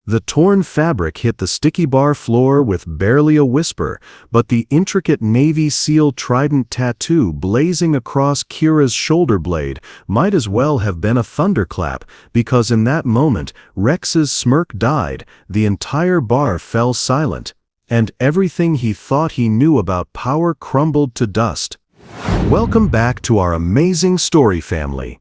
The torn fabric hit the sticky bar floor with barely a whisper, but the intricate Navy SEAL trident tattoo blazing across Kira's shoulder blade might as well have been a thunderclap, because in that moment, Rex's smirk died, the entire bar fell silent, and everything he thought he knew about power crumbled to dust. Welcome back to our amazing story family.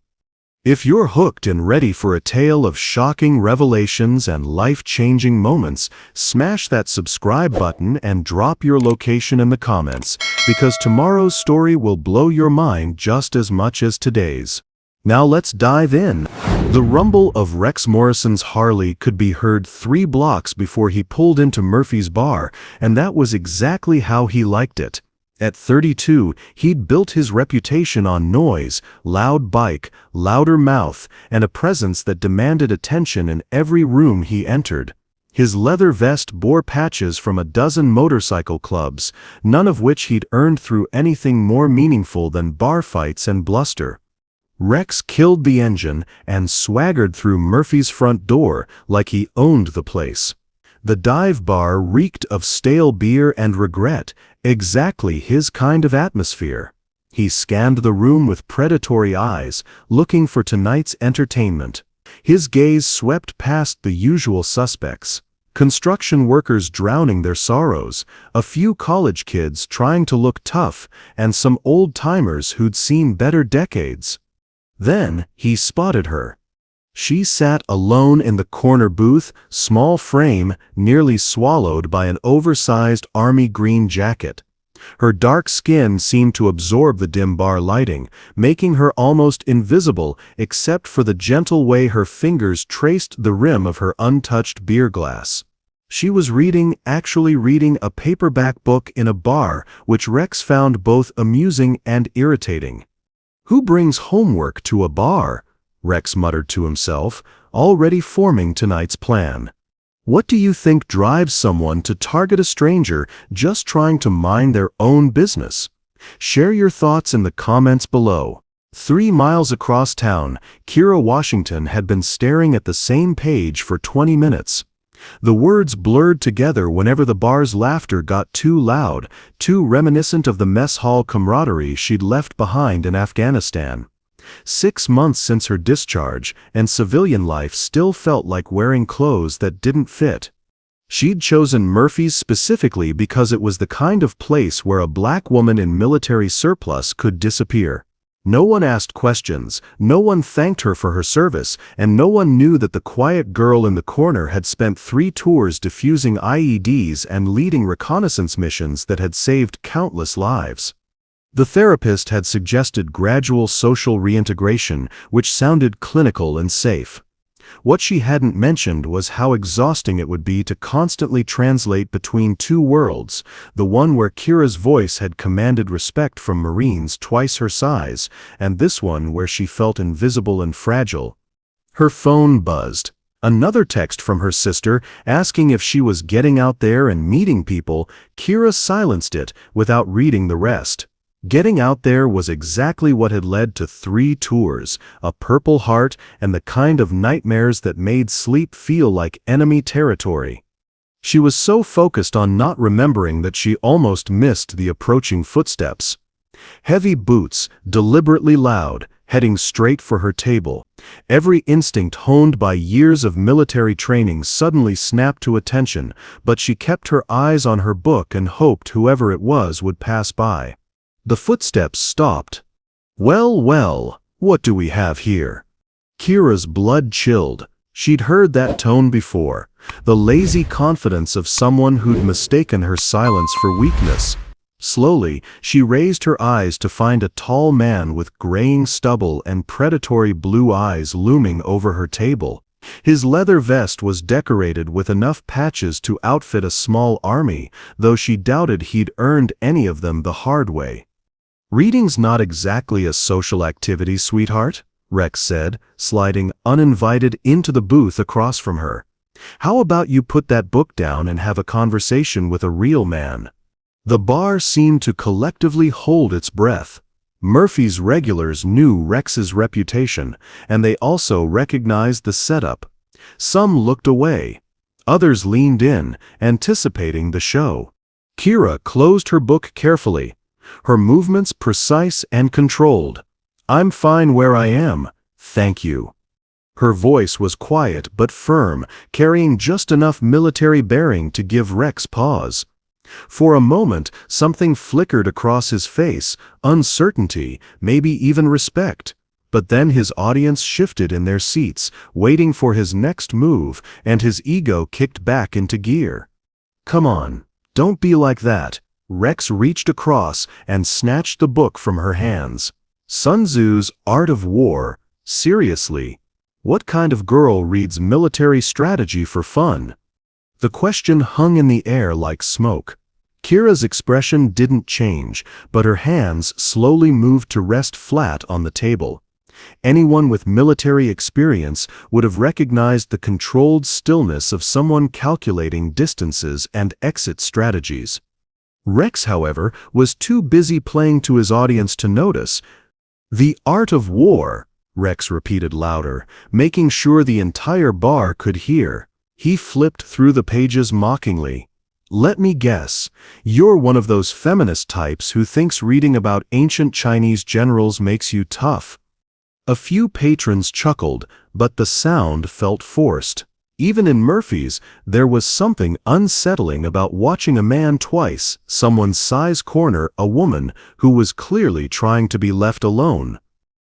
If you're hooked and ready for a tale of shocking revelations and life-changing moments, smash that subscribe button and drop your location in the comments, because tomorrow's story will blow your mind just as much as today's. Now let's dive in. The rumble of Rex Morrison's Harley could be heard 3 blocks before he pulled into Murphy's bar, and that was exactly how he liked it. At 32, he'd built his reputation on noise, loud bike, louder mouth, and a presence that demanded attention in every room he entered. His leather vest bore patches from a dozen motorcycle clubs, none of which he'd earned through anything more meaningful than bar fights and bluster. Rex killed the engine and swaggered through Murphy's front door like he owned the place. The dive bar reeked of stale beer and regret, exactly his kind of atmosphere. He scanned the room with predatory eyes, looking for tonight's entertainment. His gaze swept past the usual suspects. Construction workers drowning their sorrows, a few college kids trying to look tough, and some old-timers who'd seen better decades. Then he spotted her. She sat alone in the corner booth, small frame, nearly swallowed by an oversized army green jacket. Her dark skin seemed to absorb the dim bar lighting, making her almost invisible except for the gentle way her fingers traced the rim of her untouched beer glass. She was actually reading a paperback book in a bar, which Rex found both amusing and irritating. "Who brings homework to a bar?" Rex muttered to himself, already forming tonight's plan. What do you think drives someone to target a stranger just trying to mind their own business? Share your thoughts in the comments below. 3 miles across town, Kira Washington had been staring at the same page for 20 minutes. The words blurred together whenever the bar's laughter got too loud, too reminiscent of the mess hall camaraderie she'd left behind in Afghanistan. 6 months since her discharge, and civilian life still felt like wearing clothes that didn't fit. She'd chosen Murphy's specifically because it was the kind of place where a black woman in military surplus could disappear. No one asked questions, no one thanked her for her service, and no one knew that the quiet girl in the corner had spent 3 tours defusing IEDs and leading reconnaissance missions that had saved countless lives. The therapist had suggested gradual social reintegration, which sounded clinical and safe. What she hadn't mentioned was how exhausting it would be to constantly translate between 2 worlds, the one where Kira's voice had commanded respect from Marines twice her size, and this one where she felt invisible and fragile. Her phone buzzed. Another text from her sister asking if she was getting out there and meeting people. Kira silenced it without reading the rest. Getting out there was exactly what had led to 3 tours, a Purple Heart, and the kind of nightmares that made sleep feel like enemy territory. She was so focused on not remembering that she almost missed the approaching footsteps. Heavy boots, deliberately loud, heading straight for her table. Every instinct honed by years of military training suddenly snapped to attention, but she kept her eyes on her book and hoped whoever it was would pass by. The footsteps stopped. Well, what do we have here? Kira's blood chilled. She'd heard that tone before, the lazy confidence of someone who'd mistaken her silence for weakness. Slowly, she raised her eyes to find a tall man with graying stubble and predatory blue eyes looming over her table. His leather vest was decorated with enough patches to outfit a small army, though she doubted he'd earned any of them the hard way. "Reading's not exactly a social activity, sweetheart," Rex said, sliding uninvited into the booth across from her. "How about you put that book down and have a conversation with a real man?" The bar seemed to collectively hold its breath. Murphy's regulars knew Rex's reputation, and they also recognized the setup. Some looked away. Others leaned in, anticipating the show. Kira closed her book carefully, her movements precise and controlled. "I'm fine where I am, thank you." Her voice was quiet but firm, carrying just enough military bearing to give Rex pause. For a moment, something flickered across his face, uncertainty, maybe even respect. But then his audience shifted in their seats, waiting for his next move, and his ego kicked back into gear. "Come on, don't be like that." Rex reached across and snatched the book from her hands. Sun Tzu's Art of War. Seriously, what kind of girl reads military strategy for fun? The question hung in the air like smoke. Kira's expression didn't change, but her hands slowly moved to rest flat on the table. Anyone with military experience would have recognized the controlled stillness of someone calculating distances and exit strategies. Rex, however, was too busy playing to his audience to notice. "The Art of War," Rex repeated louder, making sure the entire bar could hear. He flipped through the pages mockingly. "Let me guess, you're one of those feminist types who thinks reading about ancient Chinese generals makes you tough." A few patrons chuckled, but the sound felt forced. Even in Murphy's, there was something unsettling about watching a man twice, someone's size corner a woman who was clearly trying to be left alone.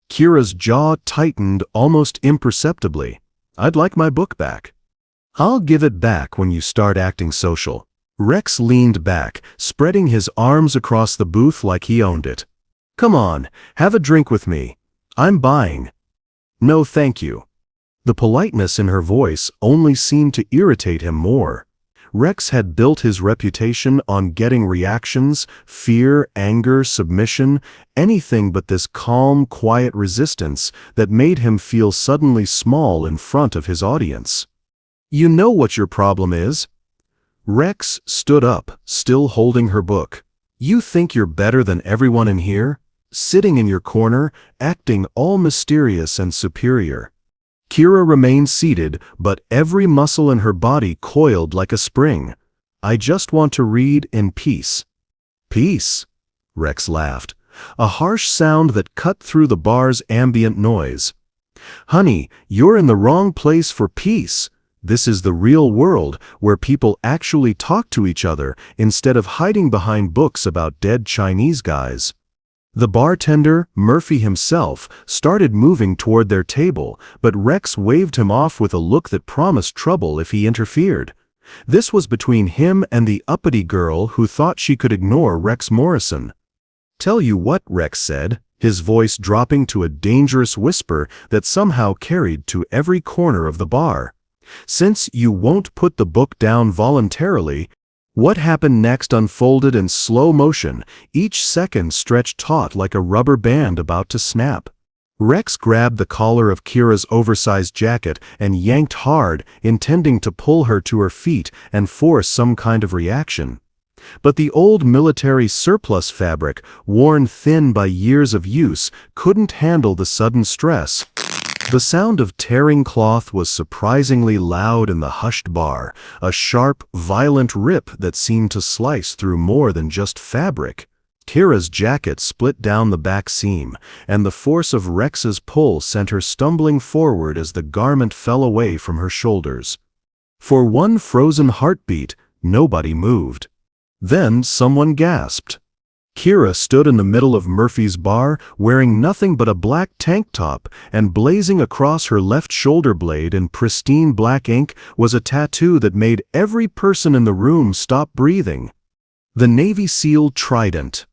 Kira's jaw tightened almost imperceptibly. "I'd like my book back." "I'll give it back when you start acting social." Rex leaned back, spreading his arms across the booth like he owned it. "Come on, have a drink with me. I'm buying." "No, thank you." The politeness in her voice only seemed to irritate him more. Rex had built his reputation on getting reactions, fear, anger, submission, anything but this calm, quiet resistance that made him feel suddenly small in front of his audience. "You know what your problem is?" Rex stood up, still holding her book. "You think you're better than everyone in here? Sitting in your corner, acting all mysterious and superior." Kira remained seated, but every muscle in her body coiled like a spring. "I just want to read in peace." "Peace?" Rex laughed, a harsh sound that cut through the bar's ambient noise. "Honey, you're in the wrong place for peace. This is the real world, where people actually talk to each other instead of hiding behind books about dead Chinese guys." The bartender, Murphy himself, started moving toward their table, but Rex waved him off with a look that promised trouble if he interfered. This was between him and the uppity girl who thought she could ignore Rex Morrison. "Tell you what," Rex said, his voice dropping to a dangerous whisper that somehow carried to every corner of the bar. "Since you won't put the book down voluntarily," what happened next unfolded in slow motion, each second stretched taut like a rubber band about to snap. Rex grabbed the collar of Kira's oversized jacket and yanked hard, intending to pull her to her feet and force some kind of reaction. But the old military surplus fabric, worn thin by years of use, couldn't handle the sudden stress. The sound of tearing cloth was surprisingly loud in the hushed bar, a sharp, violent rip that seemed to slice through more than just fabric. Kira's jacket split down the back seam, and the force of Rex's pull sent her stumbling forward as the garment fell away from her shoulders. For one frozen heartbeat, nobody moved. Then someone gasped. Kira stood in the middle of Murphy's bar, wearing nothing but a black tank top, and blazing across her left shoulder blade in pristine black ink was a tattoo that made every person in the room stop breathing. The Navy SEAL Trident.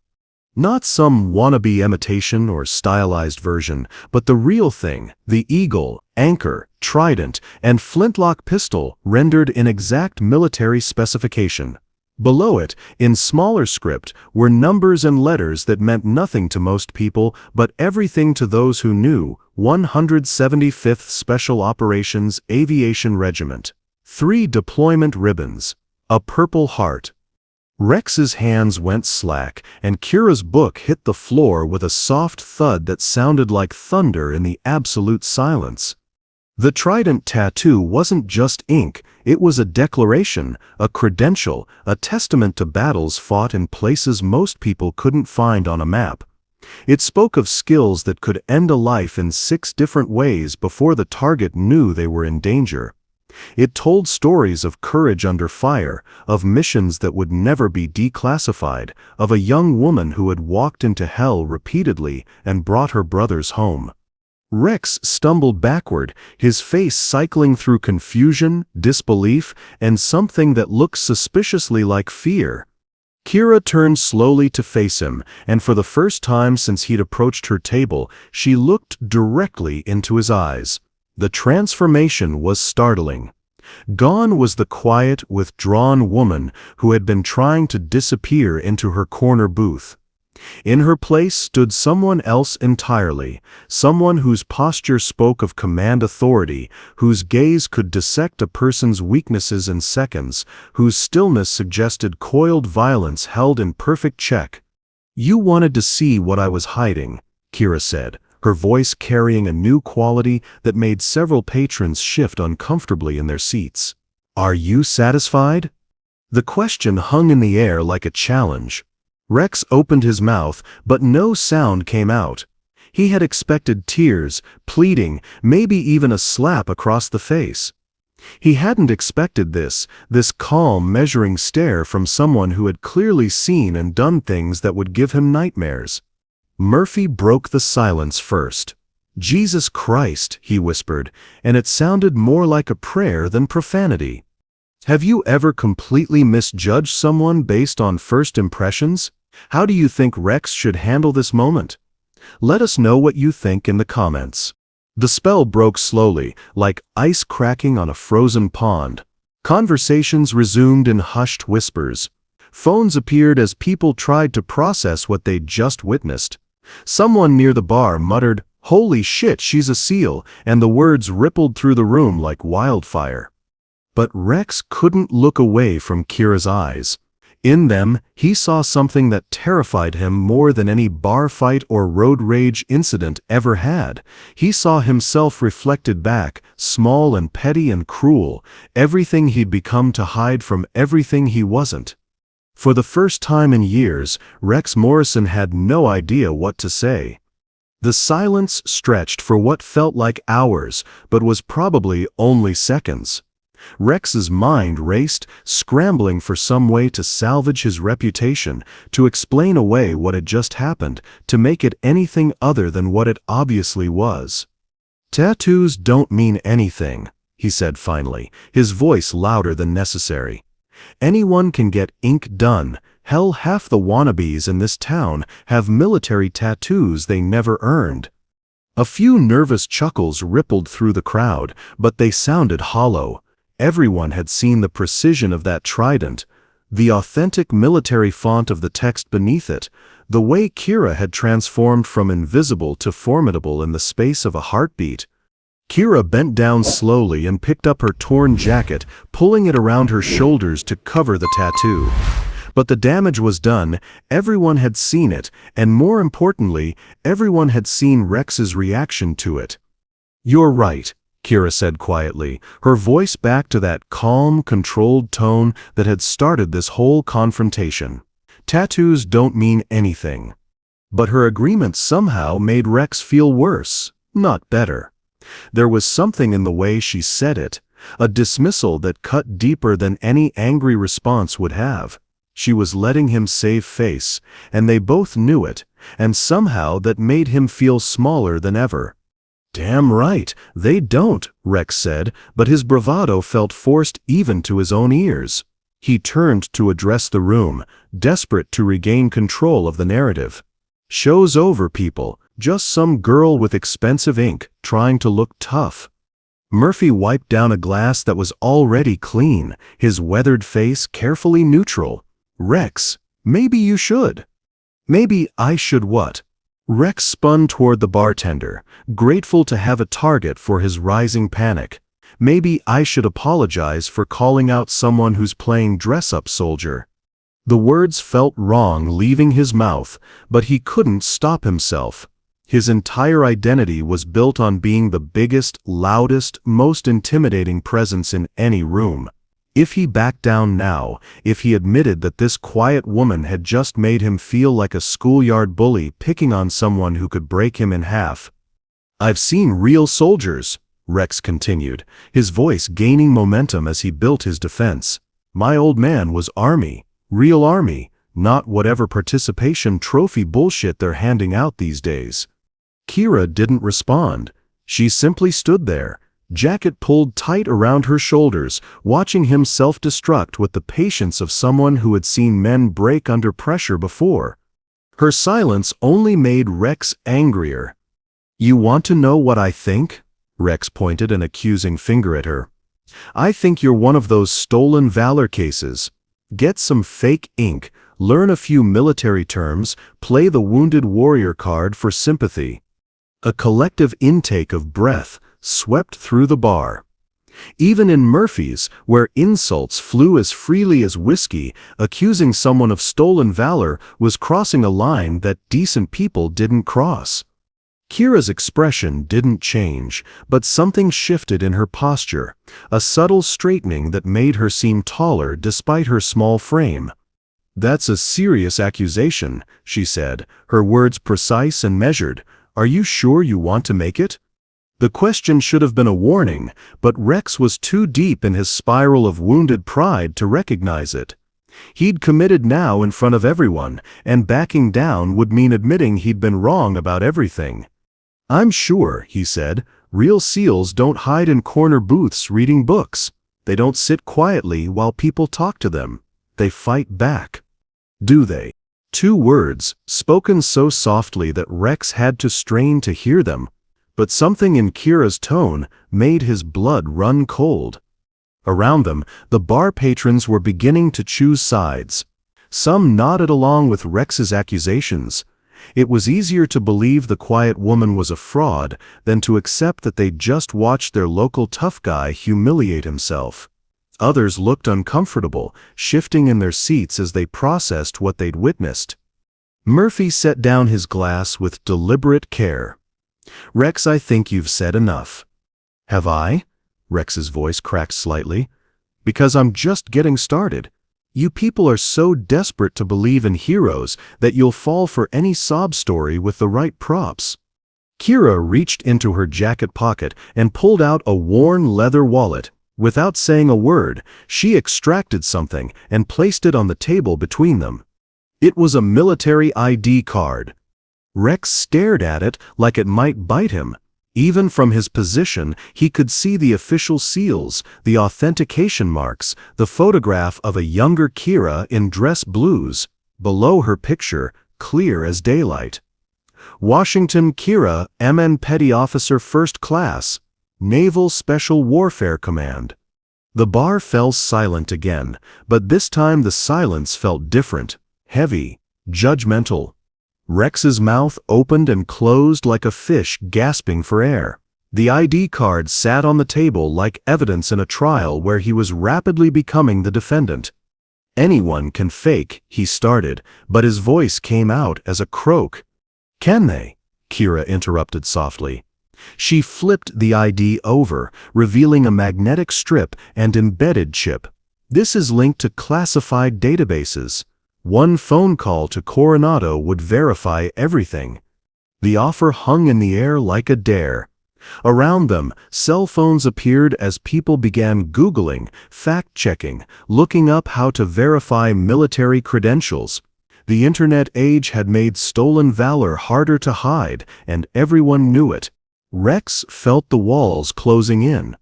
Not some wannabe imitation or stylized version, but the real thing, the eagle, anchor, trident, and flintlock pistol rendered in exact military specification. Below it, in smaller script, were numbers and letters that meant nothing to most people, but everything to those who knew. 175th Special Operations Aviation Regiment. 3 deployment ribbons. A Purple Heart. Rex's hands went slack, and Kira's book hit the floor with a soft thud that sounded like thunder in the absolute silence. The trident tattoo wasn't just ink, It was a declaration, a credential, a testament to battles fought in places most people couldn't find on a map. It spoke of skills that could end a life in 6 different ways before the target knew they were in danger. It told stories of courage under fire, of missions that would never be declassified, of a young woman who had walked into hell repeatedly and brought her brothers home. Rex stumbled backward, his face cycling through confusion, disbelief, and something that looked suspiciously like fear. Kira turned slowly to face him, and for the first time since he'd approached her table, she looked directly into his eyes. The transformation was startling. Gone was the quiet, withdrawn woman who had been trying to disappear into her corner booth. In her place stood someone else entirely, someone whose posture spoke of command authority, whose gaze could dissect a person's weaknesses in seconds, whose stillness suggested coiled violence held in perfect check. "You wanted to see what I was hiding," Kira said, her voice carrying a new quality that made several patrons shift uncomfortably in their seats. "Are you satisfied?" The question hung in the air like a challenge. Rex opened his mouth, but no sound came out. He had expected tears, pleading, maybe even a slap across the face. He hadn't expected this calm, measuring stare from someone who had clearly seen and done things that would give him nightmares. Murphy broke the silence first. "Jesus Christ," he whispered, and it sounded more like a prayer than profanity. "Have you ever completely misjudged someone based on first impressions? How do you think Rex should handle this moment? Let us know what you think in the comments." The spell broke slowly, like ice cracking on a frozen pond. Conversations resumed in hushed whispers. Phones appeared as people tried to process what they'd just witnessed. Someone near the bar muttered, "Holy shit, she's a SEAL," and the words rippled through the room like wildfire. But Rex couldn't look away from Kira's eyes. In them, he saw something that terrified him more than any bar fight or road rage incident ever had. He saw himself reflected back, small and petty and cruel, everything he'd become to hide from everything he wasn't. For the first time in years, Rex Morrison had no idea what to say. The silence stretched for what felt like hours, but was probably only seconds. Rex's mind raced, scrambling for some way to salvage his reputation, to explain away what had just happened, to make it anything other than what it obviously was. "Tattoos don't mean anything," he said finally, his voice louder than necessary. "Anyone can get ink done. Hell, half the wannabes in this town have military tattoos they never earned." A few nervous chuckles rippled through the crowd, but they sounded hollow. Everyone had seen the precision of that trident, the authentic military font of the text beneath it, the way Kira had transformed from invisible to formidable in the space of a heartbeat. Kira bent down slowly and picked up her torn jacket, pulling it around her shoulders to cover the tattoo. But the damage was done, everyone had seen it, and more importantly, everyone had seen Rex's reaction to it. "You're right," Kira said quietly, her voice back to that calm, controlled tone that had started this whole confrontation. "Tattoos don't mean anything." But her agreement somehow made Rex feel worse, not better. There was something in the way she said it, a dismissal that cut deeper than any angry response would have. She was letting him save face, and they both knew it, and somehow that made him feel smaller than ever. "Damn right, they don't," Rex said, but his bravado felt forced even to his own ears. He turned to address the room, desperate to regain control of the narrative. "Show's over, people. Just some girl with expensive ink, trying to look tough." Murphy wiped down a glass that was already clean, his weathered face carefully neutral. "Rex, maybe you should." "Maybe I should what?" Rex spun toward the bartender, grateful to have a target for his rising panic. "Maybe I should apologize for calling out someone who's playing dress-up soldier." The words felt wrong leaving his mouth, but he couldn't stop himself. His entire identity was built on being the biggest, loudest, most intimidating presence in any room. If he backed down now, if he admitted that this quiet woman had just made him feel like a schoolyard bully picking on someone who could break him in half. "I've seen real soldiers," Rex continued, his voice gaining momentum as he built his defense. "My old man was Army, real Army, not whatever participation trophy bullshit they're handing out these days." Kira didn't respond. She simply stood there, jacket pulled tight around her shoulders, watching him self-destruct with the patience of someone who had seen men break under pressure before. Her silence only made Rex angrier. "You want to know what I think?" Rex pointed an accusing finger at her. "I think you're one of those stolen valor cases. Get some fake ink, learn a few military terms, play the wounded warrior card for sympathy." A collective intake of breath swept through the bar. Even in Murphy's, where insults flew as freely as whiskey, accusing someone of stolen valor was crossing a line that decent people didn't cross. Kira's expression didn't change, but something shifted in her posture, a subtle straightening that made her seem taller despite her small frame. "That's a serious accusation," she said, her words precise and measured. "Are you sure you want to make it?" The question should have been a warning, but Rex was too deep in his spiral of wounded pride to recognize it. He'd committed now in front of everyone, and backing down would mean admitting he'd been wrong about everything. "I'm sure," he said, "real SEALs don't hide in corner booths reading books. They don't sit quietly while people talk to them. They fight back." "Do they?" Two words, spoken so softly that Rex had to strain to hear them, but something in Kira's tone made his blood run cold. Around them, the bar patrons were beginning to choose sides. Some nodded along with Rex's accusations. It was easier to believe the quiet woman was a fraud than to accept that they'd just watched their local tough guy humiliate himself. Others looked uncomfortable, shifting in their seats as they processed what they'd witnessed. Murphy set down his glass with deliberate care. "Rex, I think you've said enough." "Have I?" Rex's voice cracked slightly. "Because I'm just getting started. You people are so desperate to believe in heroes that you'll fall for any sob story with the right props." Kira reached into her jacket pocket and pulled out a worn leather wallet. Without saying a word, she extracted something and placed it on the table between them. It was a military ID card. Rex stared at it like it might bite him. Even from his position, he could see the official seals, the authentication marks, the photograph of a younger Kira in dress blues. Below her picture, clear as daylight. "Washington Kira, MN Petty Officer First Class, Naval Special Warfare Command." The bar fell silent again, but this time the silence felt different, heavy, judgmental. Rex's mouth opened and closed like a fish gasping for air. The ID card sat on the table like evidence in a trial where he was rapidly becoming the defendant. "Anyone can fake," he started, but his voice came out as a croak. "Can they?" Kira interrupted softly. She flipped the ID over, revealing a magnetic strip and embedded chip. "This is linked to classified databases. One phone call to Coronado would verify everything." The offer hung in the air like a dare. Around them, cell phones appeared as people began Googling, fact-checking, looking up how to verify military credentials. The internet age had made stolen valor harder to hide, and everyone knew it. Rex felt the walls closing in.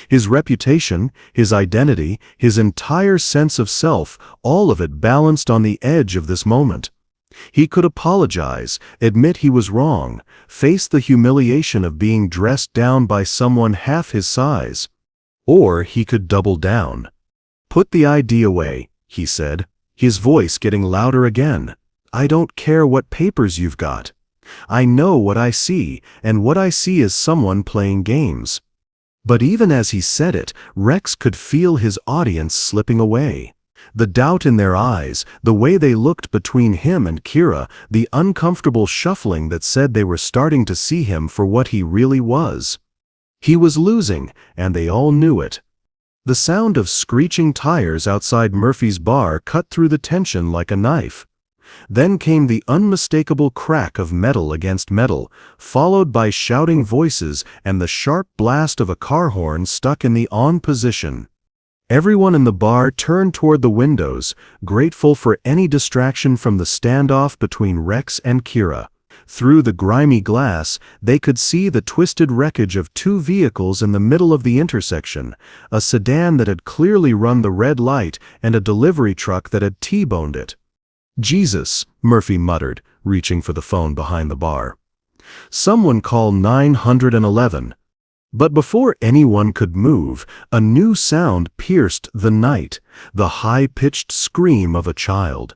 His reputation, his identity, his entire sense of self, all of it balanced on the edge of this moment. He could apologize, admit he was wrong, face the humiliation of being dressed down by someone half his size. Or he could double down. "Put the ID away," he said, his voice getting louder again. "I don't care what papers you've got. I know what I see, and what I see is someone playing games." But even as he said it, Rex could feel his audience slipping away. The doubt in their eyes, the way they looked between him and Kira, the uncomfortable shuffling that said they were starting to see him for what he really was. He was losing, and they all knew it. The sound of screeching tires outside Murphy's bar cut through the tension like a knife. Then came the unmistakable crack of metal against metal, followed by shouting voices and the sharp blast of a car horn stuck in the on position. Everyone in the bar turned toward the windows, grateful for any distraction from the standoff between Rex and Kira. Through the grimy glass, they could see the twisted wreckage of two vehicles in the middle of the intersection, a sedan that had clearly run the red light and a delivery truck that had T-boned it. "Jesus," Murphy muttered, reaching for the phone behind the bar. "Someone call 911. But before anyone could move, a new sound pierced the night, the high-pitched scream of a child.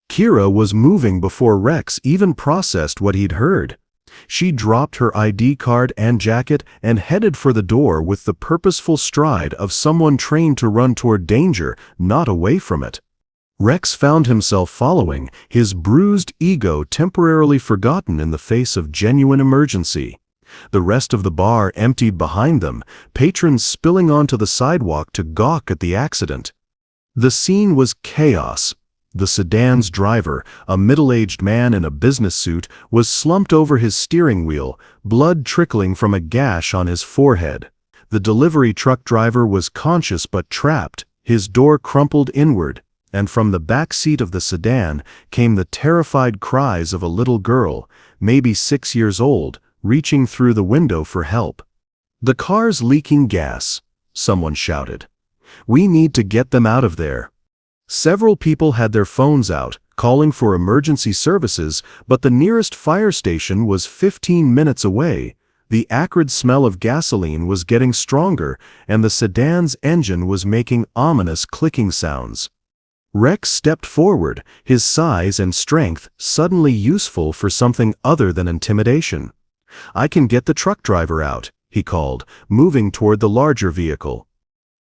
Kira was moving before Rex even processed what he'd heard. She dropped her ID card and jacket and headed for the door with the purposeful stride of someone trained to run toward danger, not away from it. Rex found himself following, his bruised ego temporarily forgotten in the face of genuine emergency. The rest of the bar emptied behind them, patrons spilling onto the sidewalk to gawk at the accident. The scene was chaos. The sedan's driver, a middle-aged man in a business suit, was slumped over his steering wheel, blood trickling from a gash on his forehead. The delivery truck driver was conscious but trapped, his door crumpled inward, and from the back seat of the sedan came the terrified cries of a little girl, maybe 6 years old, reaching through the window for help. "The car's leaking gas," someone shouted. "We need to get them out of there." Several people had their phones out, calling for emergency services, but the nearest fire station was 15 minutes away. The acrid smell of gasoline was getting stronger, and the sedan's engine was making ominous clicking sounds. Rex stepped forward, his size and strength suddenly useful for something other than intimidation. "I can get the truck driver out," he called, moving toward the larger vehicle.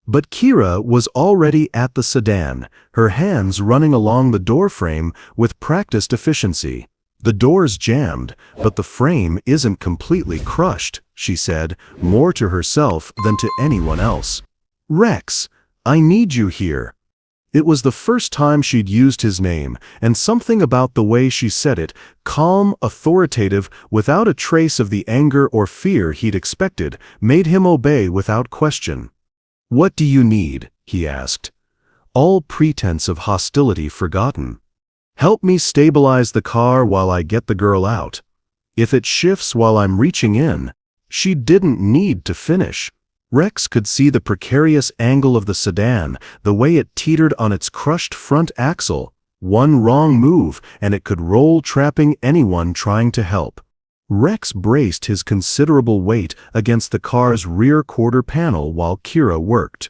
But Kira was already at the sedan, her hands running along the doorframe with practiced efficiency. "The door's jammed, but the frame isn't completely crushed," she said, more to herself than to anyone else. "Rex, I need you here." It was the first time she'd used his name, and something about the way she said it, calm, authoritative, without a trace of the anger or fear he'd expected, made him obey without question. "What do you need?" he asked, all pretense of hostility forgotten. "Help me stabilize the car while I get the girl out. If it shifts while I'm reaching in..." She didn't need to finish. Rex could see the precarious angle of the sedan, the way it teetered on its crushed front axle. One wrong move, and it could roll, trapping anyone trying to help. Rex braced his considerable weight against the car's rear quarter panel while Kira worked.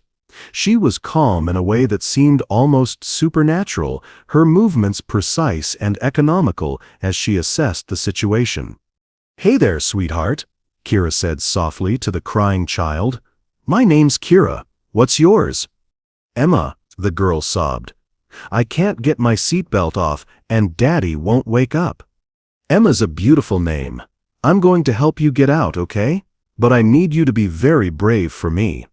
She was calm in a way that seemed almost supernatural, her movements precise and economical as she assessed the situation. "Hey there, sweetheart," Kira said softly to the crying child. "My name's Kira. What's yours?" "Emma," the girl sobbed. "I can't get my seatbelt off, and Daddy won't wake up." "Emma's a beautiful name. I'm going to help you get out, okay? But I need you to be very brave for me."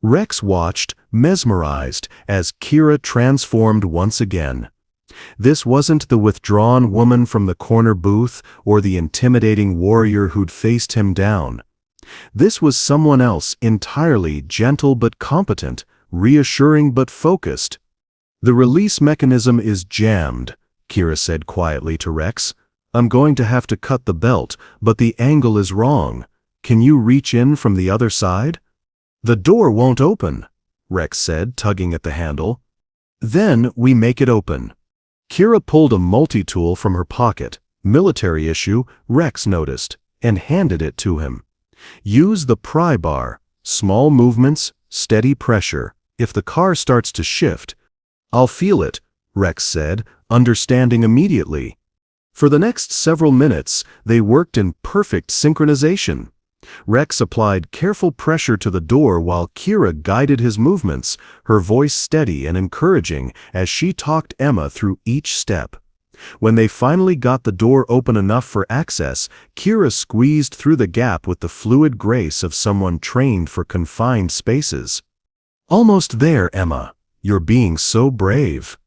Rex watched, mesmerized, as Kira transformed once again. This wasn't the withdrawn woman from the corner booth or the intimidating warrior who'd faced him down. This was someone else entirely, gentle but competent, reassuring but focused. "The release mechanism is jammed," Kira said quietly to Rex. "I'm going to have to cut the belt, but the angle is wrong. Can you reach in from the other side?" "The door won't open," Rex said, tugging at the handle. "Then we make it open." Kira pulled a multi-tool from her pocket, military issue, Rex noticed, and handed it to him. "Use the pry bar. Small movements, steady pressure. If the car starts to shift..." "I'll feel it," Rex said, understanding immediately. For the next several minutes, they worked in perfect synchronization. Rex applied careful pressure to the door while Kira guided his movements, her voice steady and encouraging as she talked Emma through each step. When they finally got the door open enough for access, Kira squeezed through the gap with the fluid grace of someone trained for confined spaces. Almost there, Emma. You're being so brave.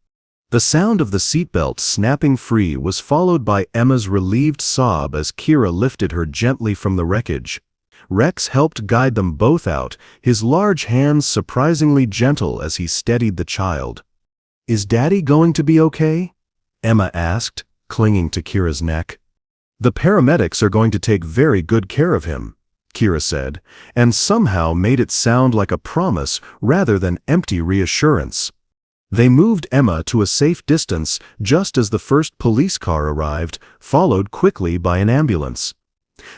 The sound of the seatbelt snapping free was followed by Emma's relieved sob as Kira lifted her gently from the wreckage. Rex helped guide them both out, his large hands surprisingly gentle as he steadied the child. "Is Daddy going to be okay?" Emma asked, clinging to Kira's neck. "The paramedics are going to take very good care of him," Kira said, and somehow made it sound like a promise rather than empty reassurance. They moved Emma to a safe distance just as the first police car arrived, followed quickly by an ambulance.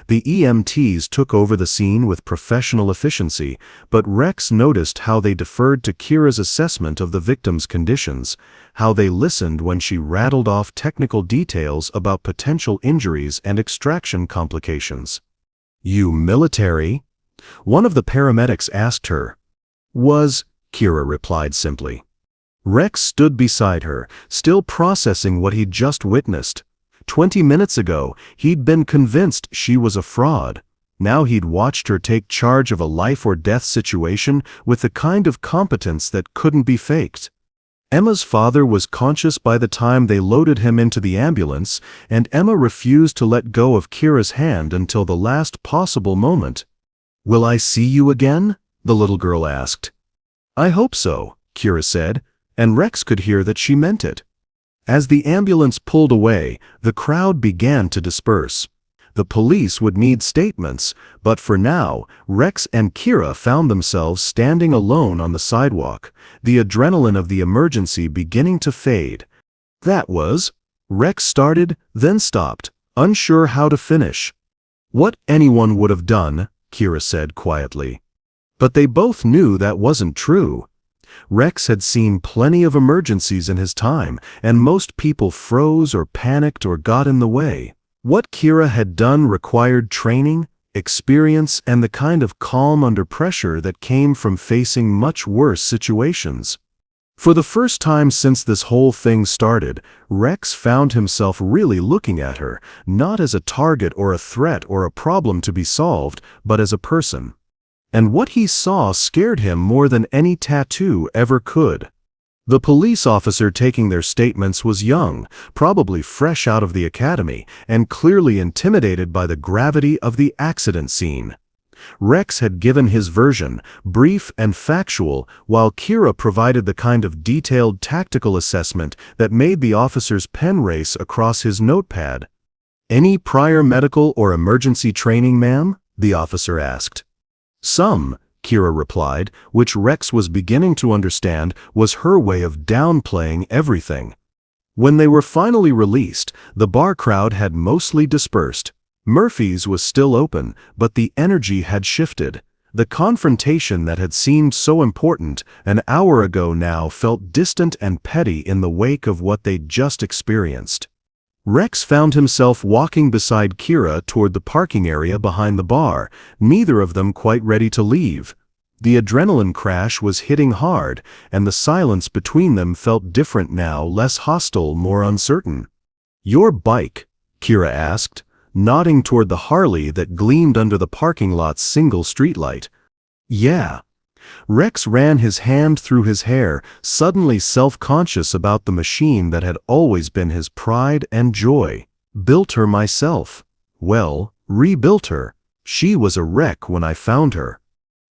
The EMTs took over the scene with professional efficiency, but Rex noticed how they deferred to Kira's assessment of the victim's conditions, how they listened when she rattled off technical details about potential injuries and extraction complications. "You military?" one of the paramedics asked her. "Was," Kira replied simply. Rex stood beside her, still processing what he'd just witnessed. 20 minutes ago, he'd been convinced she was a fraud. Now he'd watched her take charge of a life-or-death situation with the kind of competence that couldn't be faked. Emma's father was conscious by the time they loaded him into the ambulance, and Emma refused to let go of Kira's hand until the last possible moment. "Will I see you again?" the little girl asked. "I hope so," Kira said, and Rex could hear that she meant it. As the ambulance pulled away, the crowd began to disperse. The police would need statements, but for now, Rex and Kira found themselves standing alone on the sidewalk, the adrenaline of the emergency beginning to fade. "That was," Rex started, then stopped, unsure how to finish. "What anyone would have done," Kira said quietly. But they both knew that wasn't true. Rex had seen plenty of emergencies in his time, and most people froze or panicked or got in the way. What Kira had done required training, experience, and the kind of calm under pressure that came from facing much worse situations. For the first time since this whole thing started, Rex found himself really looking at her, not as a target or a threat or a problem to be solved, but as a person. And what he saw scared him more than any tattoo ever could. The police officer taking their statements was young, probably fresh out of the academy, and clearly intimidated by the gravity of the accident scene. Rex had given his version, brief and factual, while Kira provided the kind of detailed tactical assessment that made the officer's pen race across his notepad. "Any prior medical or emergency training, ma'am?" the officer asked. "Some," Kira replied, which Rex was beginning to understand was her way of downplaying everything. When they were finally released, the bar crowd had mostly dispersed. Murphy's was still open, but the energy had shifted. The confrontation that had seemed so important an hour ago now felt distant and petty in the wake of what they'd just experienced. Rex found himself walking beside Kira toward the parking area behind the bar, neither of them quite ready to leave. The adrenaline crash was hitting hard, and the silence between them felt different now, less hostile, more uncertain. "Your bike?" Kira asked, nodding toward the Harley that gleamed under the parking lot's single streetlight. "Yeah." Rex ran his hand through his hair, suddenly self-conscious about the machine that had always been his pride and joy. "Built her myself. Well, rebuilt her. She was a wreck when I found her."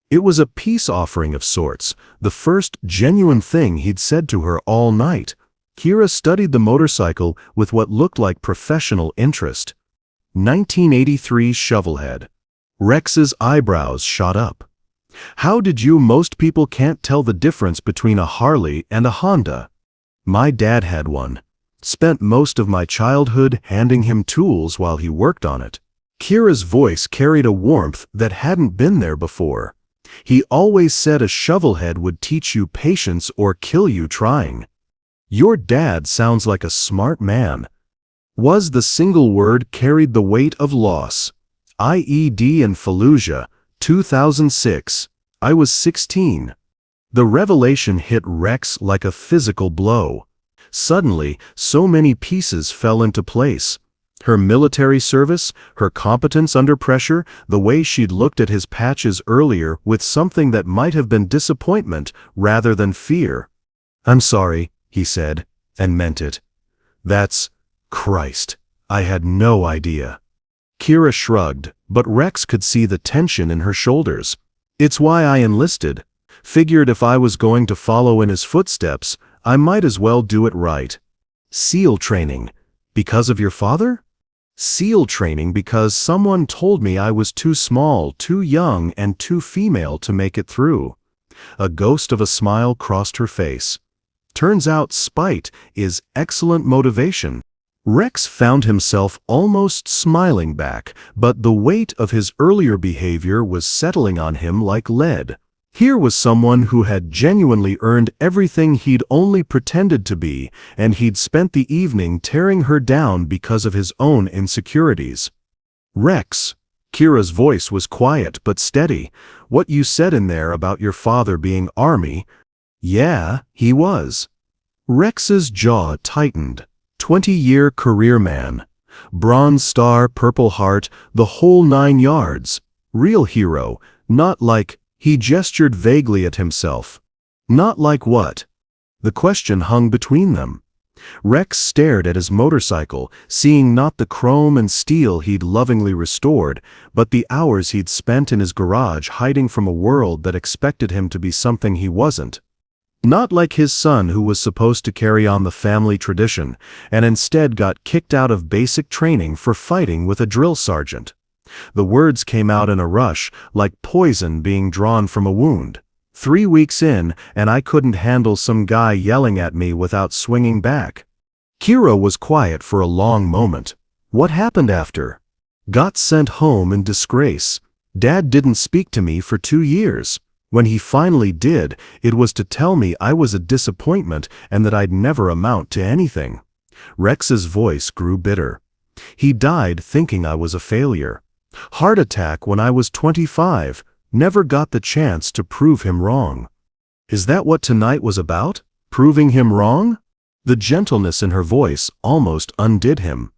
It was a peace offering of sorts, the first genuine thing he'd said to her all night. Kira studied the motorcycle with what looked like professional interest. 1983 Shovelhead. Rex's eyebrows shot up. "How did you? Most people can't tell the difference between a Harley and a Honda. My dad had one. Spent most of my childhood handing him tools while he worked on it." Kira's voice carried a warmth that hadn't been there before. "He always said a shovelhead would teach you patience or kill you trying." "Your dad sounds like a smart man." Was the single word carried the weight of loss. IED in Fallujah, 2006. I was 16. The revelation hit Rex like a physical blow. Suddenly, so many pieces fell into place. Her military service, her competence under pressure, the way she'd looked at his patches earlier with something that might have been disappointment rather than fear. "I'm sorry," he said, and meant it. "That's... Christ, I had no idea." Kira shrugged, but Rex could see the tension in her shoulders. "It's why I enlisted. Figured if I was going to follow in his footsteps, I might as well do it right." "SEAL training. Because of your father?" "SEAL training because someone told me I was too small, too young, and too female to make it through." A ghost of a smile crossed her face. "Turns out spite is excellent motivation." Rex found himself almost smiling back, but the weight of his earlier behavior was settling on him like lead. Here was someone who had genuinely earned everything he'd only pretended to be, and he'd spent the evening tearing her down because of his own insecurities. "Rex," Kira's voice was quiet but steady, "what you said in there about your father being Army—" "Yeah, he was." Rex's jaw tightened. 20-year career man. Bronze Star, Purple Heart, the whole 9 yards. Real hero, not like... He gestured vaguely at himself. "Not like what?" The question hung between them. Rex stared at his motorcycle, seeing not the chrome and steel he'd lovingly restored, but the hours he'd spent in his garage hiding from a world that expected him to be something he wasn't. Not like his son, who was supposed to carry on the family tradition, and instead got kicked out of basic training for fighting with a drill sergeant. The words came out in a rush, like poison being drawn from a wound. 3 weeks in, and I couldn't handle some guy yelling at me without swinging back. Kira was quiet for a long moment. "What happened after?" "Got sent home in disgrace. Dad didn't speak to me for 2 years. When he finally did, it was to tell me I was a disappointment and that I'd never amount to anything." Rex's voice grew bitter. "He died thinking I was a failure. Heart attack when I was 25. Never got the chance to prove him wrong." "Is that what tonight was about? Proving him wrong?" The gentleness in her voice almost undid him.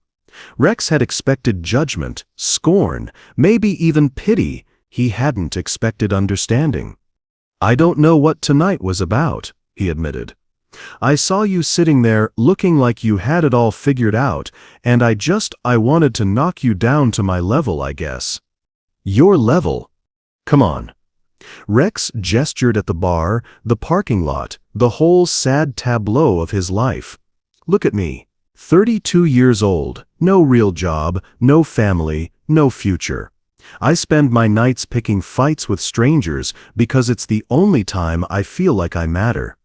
Rex had expected judgment, scorn, maybe even pity. He hadn't expected understanding. "I don't know what tonight was about," he admitted. "I saw you sitting there looking like you had it all figured out, and I wanted to knock you down to my level, I guess." "Your level? Come on." Rex gestured at the bar, the parking lot, the whole sad tableau of his life. "Look at me. 32 years old, no real job, no family, no future. I spend my nights picking fights with strangers because it's the only time I feel like I matter."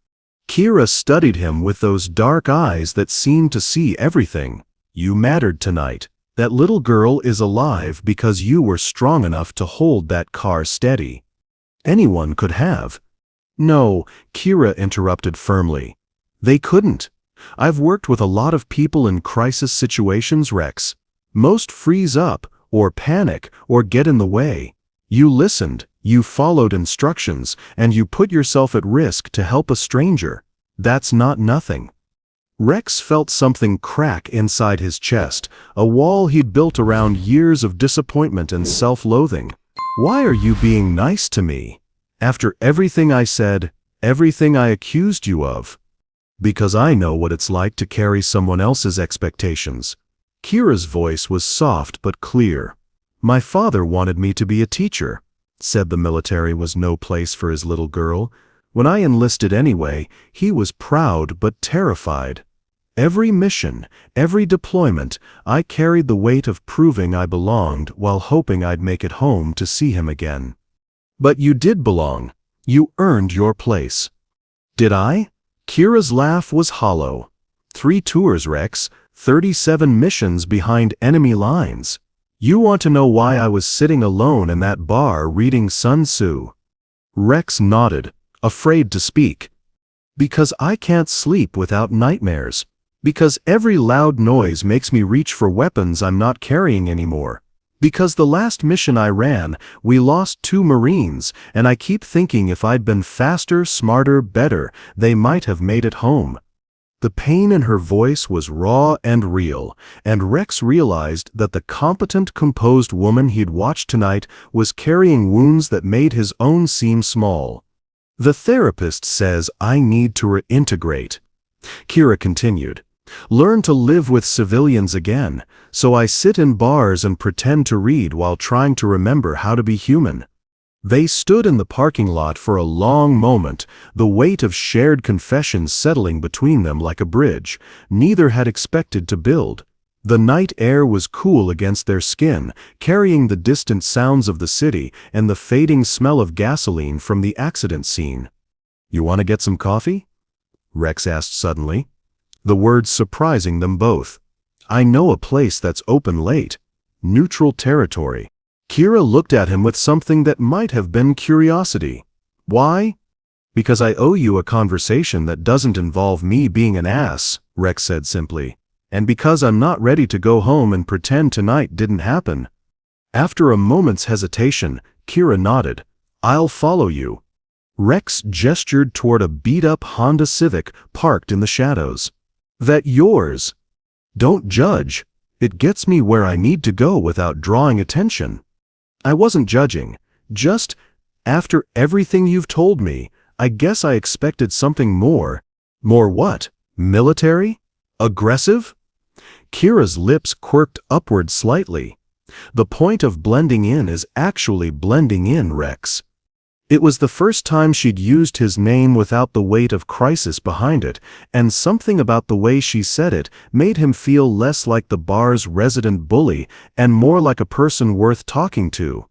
Kira studied him with those dark eyes that seemed to see everything. "You mattered tonight. That little girl is alive because you were strong enough to hold that car steady. Anyone could have." "No," Kira interrupted firmly. "They couldn't. I've worked with a lot of people in crisis situations, Rex. Most freeze up, or panic, or get in the way. You listened, you followed instructions, and you put yourself at risk to help a stranger. That's not nothing." Rex felt something crack inside his chest, a wall he'd built around years of disappointment and self-loathing. "Why are you being nice to me? After everything I said, everything I accused you of?" "Because I know what it's like to carry someone else's expectations." Kira's voice was soft but clear. "My father wanted me to be a teacher. Said the military was no place for his little girl. When I enlisted anyway, he was proud but terrified. Every mission, every deployment, I carried the weight of proving I belonged while hoping I'd make it home to see him again." "But you did belong. You earned your place." "Did I?" Kira's laugh was hollow. 3 tours, Rex, 37 missions behind enemy lines. You want to know why I was sitting alone in that bar reading Sun Tzu?" Rex nodded, afraid to speak. "Because I can't sleep without nightmares. Because every loud noise makes me reach for weapons I'm not carrying anymore. Because the last mission I ran, we lost 2 Marines, and I keep thinking if I'd been faster, smarter, better, they might have made it home." The pain in her voice was raw and real, and Rex realized that the competent, composed woman he'd watched tonight was carrying wounds that made his own seem small. "The therapist says I need to reintegrate," Kira continued. "Learn to live with civilians again, so I sit in bars and pretend to read while trying to remember how to be human." They stood in the parking lot for a long moment, the weight of shared confessions settling between them like a bridge neither had expected to build. The night air was cool against their skin, carrying the distant sounds of the city and the fading smell of gasoline from the accident scene. "You want to get some coffee?" Rex asked suddenly, the words surprising them both. "I know a place that's open late." Neutral territory. Kira looked at him with something that might have been curiosity. "Why?" "Because I owe you a conversation that doesn't involve me being an ass," Rex said simply. "And because I'm not ready to go home and pretend tonight didn't happen." After a moment's hesitation, Kira nodded. "I'll follow you." Rex gestured toward a beat-up Honda Civic parked in the shadows. "That yours?" "Don't judge. It gets me where I need to go without drawing attention." "I wasn't judging. Just, after everything you've told me, I guess I expected something more." "More what? Military? Aggressive?" Kira's lips quirked upward slightly. "The point of blending in is actually blending in, Rex." It was the first time she'd used his name without the weight of crisis behind it, and something about the way she said it made him feel less like the bar's resident bully and more like a person worth talking to.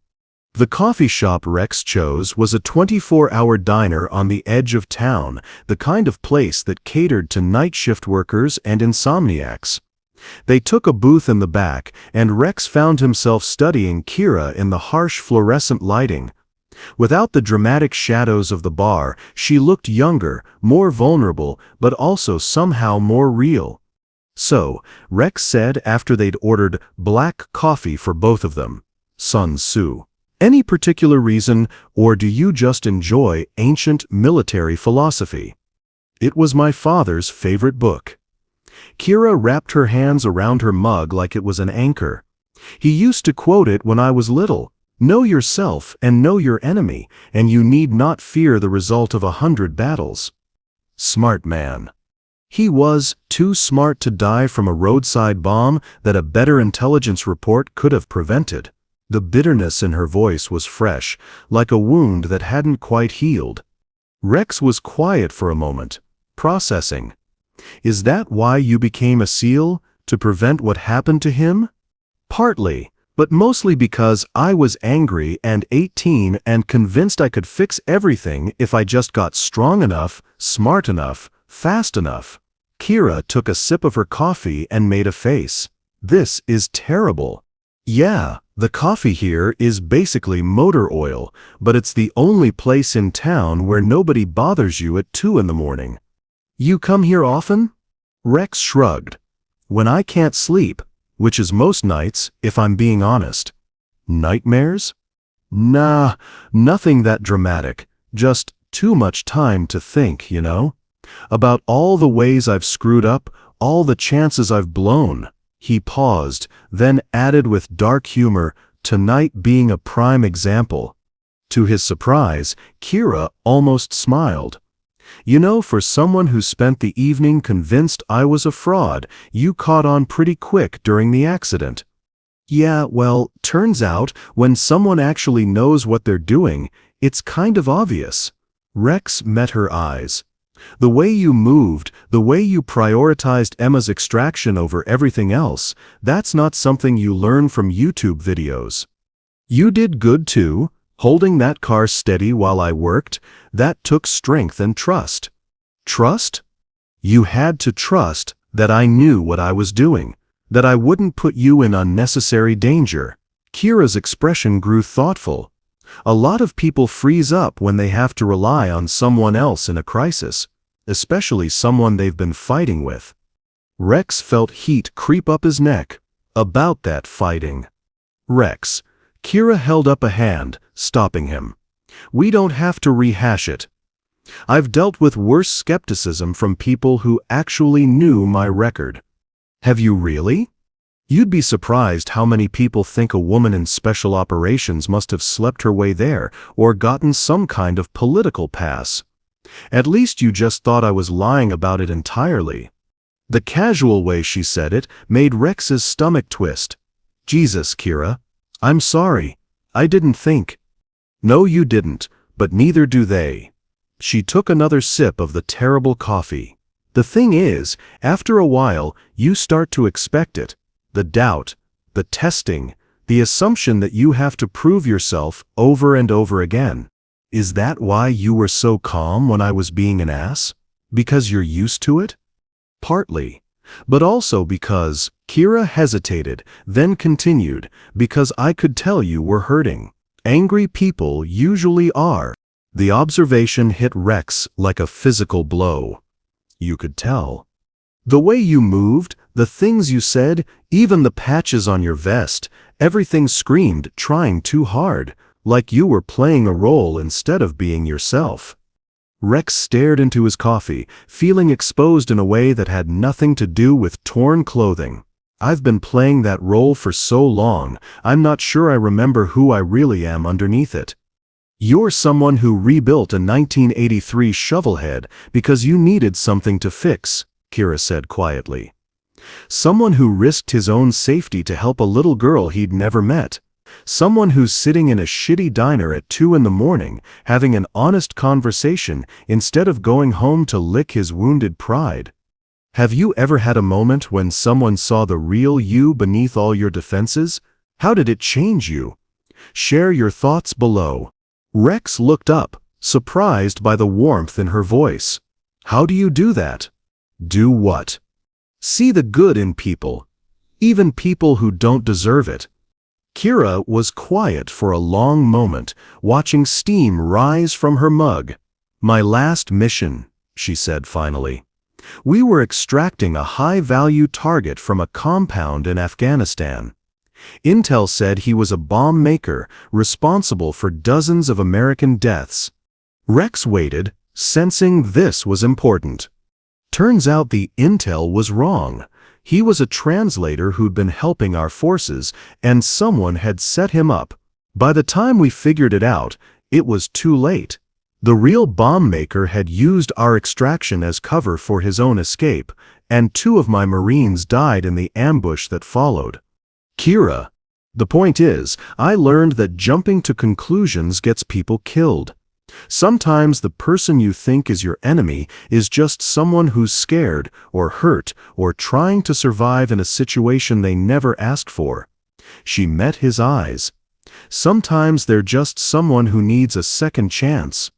The coffee shop Rex chose was a 24-hour diner on the edge of town, the kind of place that catered to night shift workers and insomniacs. They took a booth in the back, and Rex found himself studying Kira in the harsh fluorescent lighting. Without the dramatic shadows of the bar, she looked younger, more vulnerable, but also somehow more real. "So," Rex said after they'd ordered black coffee for both of them. "Sun Tzu. Any particular reason, or do you just enjoy ancient military philosophy?" "It was my father's favorite book." Kira wrapped her hands around her mug like it was an anchor. "He used to quote it when I was little. Know yourself and know your enemy, and you need not fear the result of 100 battles." Smart man. He was too smart to die from a roadside bomb that a better intelligence report could have prevented. The bitterness in her voice was fresh, like a wound that hadn't quite healed. Rex was quiet for a moment, processing. "Is that why you became a SEAL? To prevent what happened to him?" "Partly. But mostly because I was angry and 18 and convinced I could fix everything if I just got strong enough, smart enough, fast enough." Kira took a sip of her coffee and made a face. "This is terrible." "Yeah, the coffee here is basically motor oil, but it's the only place in town where nobody bothers you at 2 in the morning." "You come here often?" Rex shrugged. "When I can't sleep, which is most nights, if I'm being honest." "Nightmares?" "Nah, nothing that dramatic. Just too much time to think, you know? About all the ways I've screwed up, all the chances I've blown." He paused, then added with dark humor, "tonight being a prime example." To his surprise, Kira almost smiled. "You know, for someone who spent the evening convinced I was a fraud, you caught on pretty quick during the accident." "Yeah, well, turns out, when someone actually knows what they're doing, it's kind of obvious." Rex met her eyes. "The way you moved, the way you prioritized Emma's extraction over everything else, that's not something you learn from YouTube videos. You did good too. Holding that car steady while I worked, that took strength and trust." "Trust?" "You had to trust that I knew what I was doing, that I wouldn't put you in unnecessary danger." Kira's expression grew thoughtful. "A lot of people freeze up when they have to rely on someone else in a crisis, especially someone they've been fighting with." Rex felt heat creep up his neck. "About that fighting." "Rex." Kira held up a hand, stopping him. "We don't have to rehash it." I've dealt with worse skepticism from people who actually knew my record. Have you really? You'd be surprised how many people think a woman in special operations must have slept her way there or gotten some kind of political pass. At least you just thought I was lying about it entirely. The casual way she said it made Rex's stomach twist. Jesus, Kira. I'm sorry. I didn't think. No, you didn't, but neither do they. She took another sip of the terrible coffee. The thing is, after a while, you start to expect it. The doubt, the testing, the assumption that you have to prove yourself over and over again. Is that why you were so calm when I was being an ass? Because you're used to it? Partly. But also because, Kira hesitated, then continued, because I could tell you were hurting. Angry people usually are. The observation hit Rex like a physical blow. You could tell. The way you moved, the things you said, even the patches on your vest, everything screamed trying too hard, like you were playing a role instead of being yourself. Rex stared into his coffee, feeling exposed in a way that had nothing to do with torn clothing. I've been playing that role for so long, I'm not sure I remember who I really am underneath it. You're someone who rebuilt a 1983 shovelhead because you needed something to fix, Kira said quietly. Someone who risked his own safety to help a little girl he'd never met. Someone who's sitting in a shitty diner at 2 in the morning, having an honest conversation instead of going home to lick his wounded pride. Have you ever had a moment when someone saw the real you beneath all your defenses? How did it change you? Share your thoughts below. Rex looked up, surprised by the warmth in her voice. How do you do that? Do what? See the good in people, even people who don't deserve it. Kira was quiet for a long moment, watching steam rise from her mug. My last mission, she said finally. We were extracting a high-value target from a compound in Afghanistan. Intel said he was a bomb maker responsible for dozens of American deaths. Rex waited, sensing this was important. Turns out the intel was wrong. He was a translator who'd been helping our forces, and someone had set him up. By the time we figured it out, it was too late. The real bomb maker had used our extraction as cover for his own escape, and 2 of my Marines died in the ambush that followed. Kira, the point is, I learned that jumping to conclusions gets people killed. Sometimes the person you think is your enemy is just someone who's scared or hurt or trying to survive in a situation they never asked for. She met his eyes. Sometimes they're just someone who needs a second chance.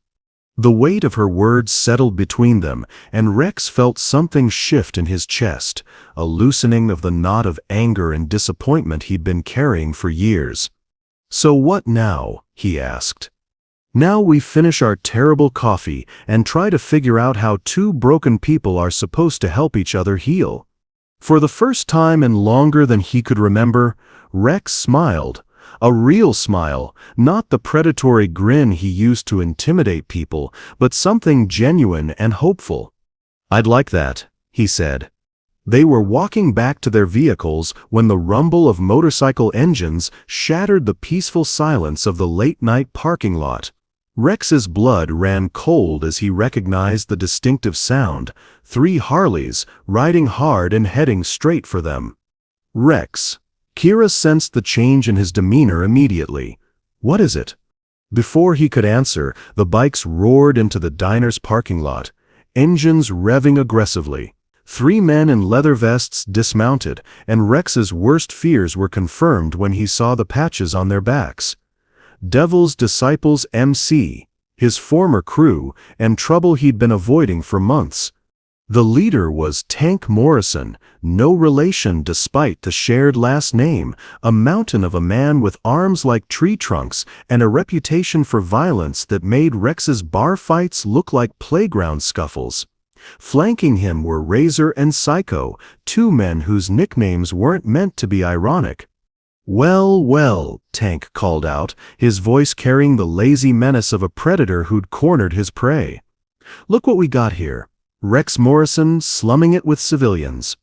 The weight of her words settled between them, and Rex felt something shift in his chest, a loosening of the knot of anger and disappointment he'd been carrying for years. So what now? He asked. Now we finish our terrible coffee and try to figure out how 2 broken people are supposed to help each other heal. For the first time in longer than he could remember, Rex smiled. A real smile, not the predatory grin he used to intimidate people, but something genuine and hopeful. I'd like that, he said. They were walking back to their vehicles when the rumble of motorcycle engines shattered the peaceful silence of the late-night parking lot. Rex's blood ran cold as he recognized the distinctive sound, 3 Harleys, riding hard and heading straight for them. Rex. Kira sensed the change in his demeanor immediately. What is it? Before he could answer, the bikes roared into the diner's parking lot, engines revving aggressively. 3 men in leather vests dismounted, and Rex's worst fears were confirmed when he saw the patches on their backs. Devil's Disciples MC, his former crew, and trouble he'd been avoiding for months. The leader was Tank Morrison, no relation despite the shared last name, a mountain of a man with arms like tree trunks and a reputation for violence that made Rex's bar fights look like playground scuffles. Flanking him were Razor and Psycho, 2 men whose nicknames weren't meant to be ironic. Well, well, Tank called out, his voice carrying the lazy menace of a predator who'd cornered his prey. Look what we got here. Rex Morrison slumming it with civilians.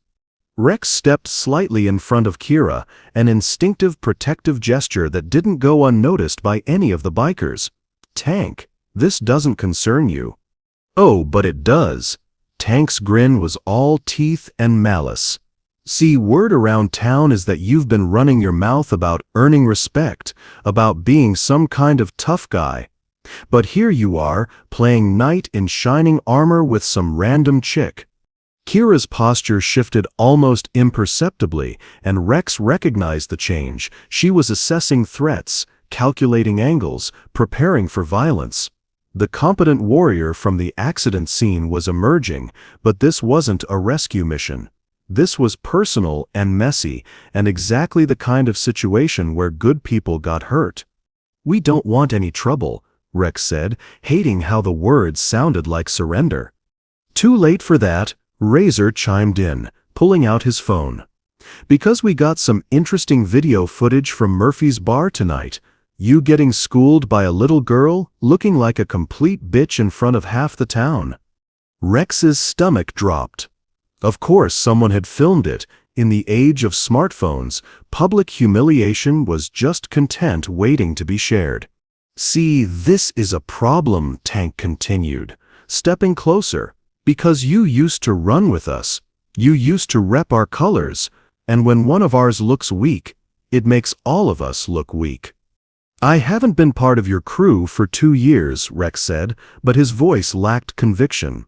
Rex stepped slightly in front of Kira, an instinctive protective gesture that didn't go unnoticed by any of the bikers. Tank, this doesn't concern you. Oh, but it does. Tank's grin was all teeth and malice. See, word around town is that you've been running your mouth about earning respect, about being some kind of tough guy. But here you are, playing knight in shining armor with some random chick. Kira's posture shifted almost imperceptibly, and Rex recognized the change. She was assessing threats, calculating angles, preparing for violence. The competent warrior from the accident scene was emerging, but this wasn't a rescue mission. This was personal and messy, and exactly the kind of situation where good people got hurt. "We don't want any trouble," Rex said, hating how the words sounded like surrender. "Too late for that," Razor chimed in, pulling out his phone. "Because we got some interesting video footage from Murphy's bar tonight. You getting schooled by a little girl, looking like a complete bitch in front of half the town." Rex's stomach dropped. Of course someone had filmed it. In the age of smartphones, public humiliation was just content waiting to be shared. "See, this is a problem," Tank continued, stepping closer. "Because you used to run with us. You used to rep our colors. And when one of ours looks weak, it makes all of us look weak." "I haven't been part of your crew for 2 years," Rex said, but his voice lacked conviction.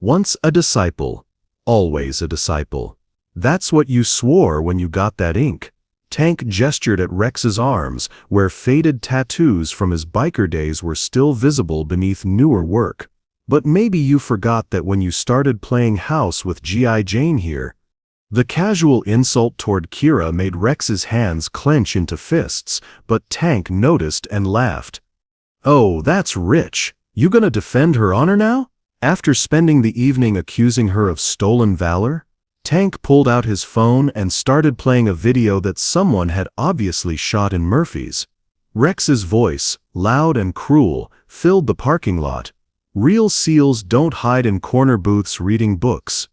"Once a disciple, always a disciple. That's what you swore when you got that ink." Tank gestured at Rex's arms, where faded tattoos from his biker days were still visible beneath newer work. "But maybe you forgot that when you started playing house with G.I. Jane here." The casual insult toward Kira made Rex's hands clench into fists, but Tank noticed and laughed. "Oh, that's rich. You gonna defend her honor now? After spending the evening accusing her of stolen valor?" Tank pulled out his phone and started playing a video that someone had obviously shot in Murphy's. Rex's voice, loud and cruel, filled the parking lot. "Real SEALs don't hide in corner booths reading books."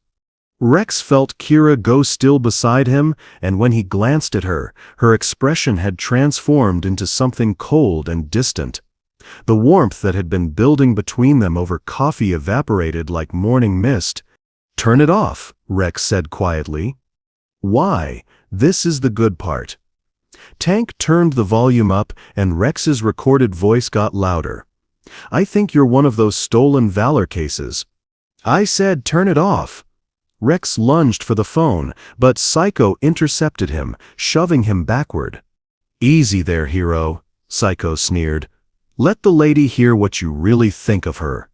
Rex felt Kira go still beside him, and when he glanced at her, her expression had transformed into something cold and distant. The warmth that had been building between them over coffee evaporated like morning mist. "Turn it off," Rex said quietly. "Why? This is the good part." Tank turned the volume up, and Rex's recorded voice got louder. "I think you're one of those stolen valor cases." "I said turn it off." Rex lunged for the phone, but Psycho intercepted him, shoving him backward. "Easy there, hero," Psycho sneered. "Let the lady hear what you really think of her."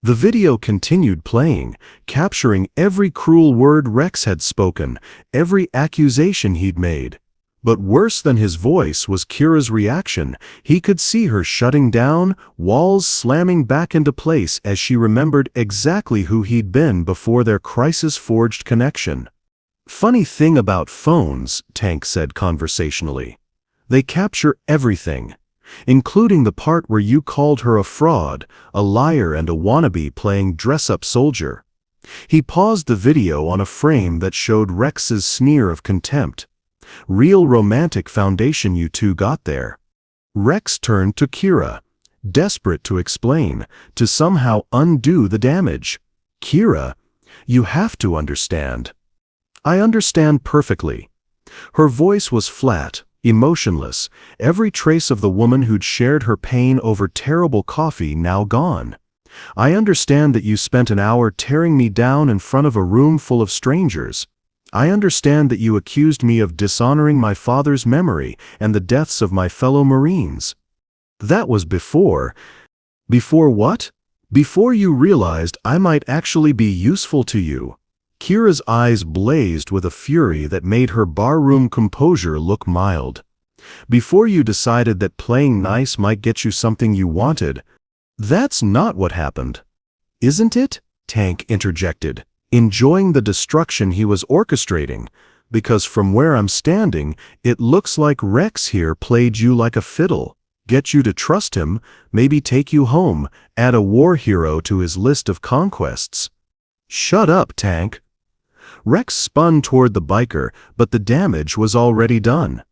The video continued playing, capturing every cruel word Rex had spoken, every accusation he'd made. But worse than his voice was Kira's reaction. He could see her shutting down, walls slamming back into place as she remembered exactly who he'd been before their crisis-forged connection. "Funny thing about phones," Tank said conversationally. "They capture everything, including the part where you called her a fraud, a liar and a wannabe playing dress-up soldier." He paused the video on a frame that showed Rex's sneer of contempt. "Real romantic foundation you two got there." Rex turned to Kira, desperate to explain, to somehow undo the damage. "Kira, you have to understand." "I understand perfectly." Her voice was flat, emotionless, every trace of the woman who'd shared her pain over terrible coffee now gone. "I understand that you spent an hour tearing me down in front of a room full of strangers. I understand that you accused me of dishonoring my father's memory and the deaths of my fellow Marines. That was before." "Before what?" "Before you realized I might actually be useful to you." Kira's eyes blazed with a fury that made her barroom composure look mild. "Before you decided that playing nice might get you something you wanted." "That's not what happened." "Isn't it?" Tank interjected, enjoying the destruction he was orchestrating. "Because from where I'm standing, it looks like Rex here played you like a fiddle. get you to trust him, maybe take you home, add a war hero to his list of conquests. Shut up, Tank. Rex spun toward the biker, but the damage was already done.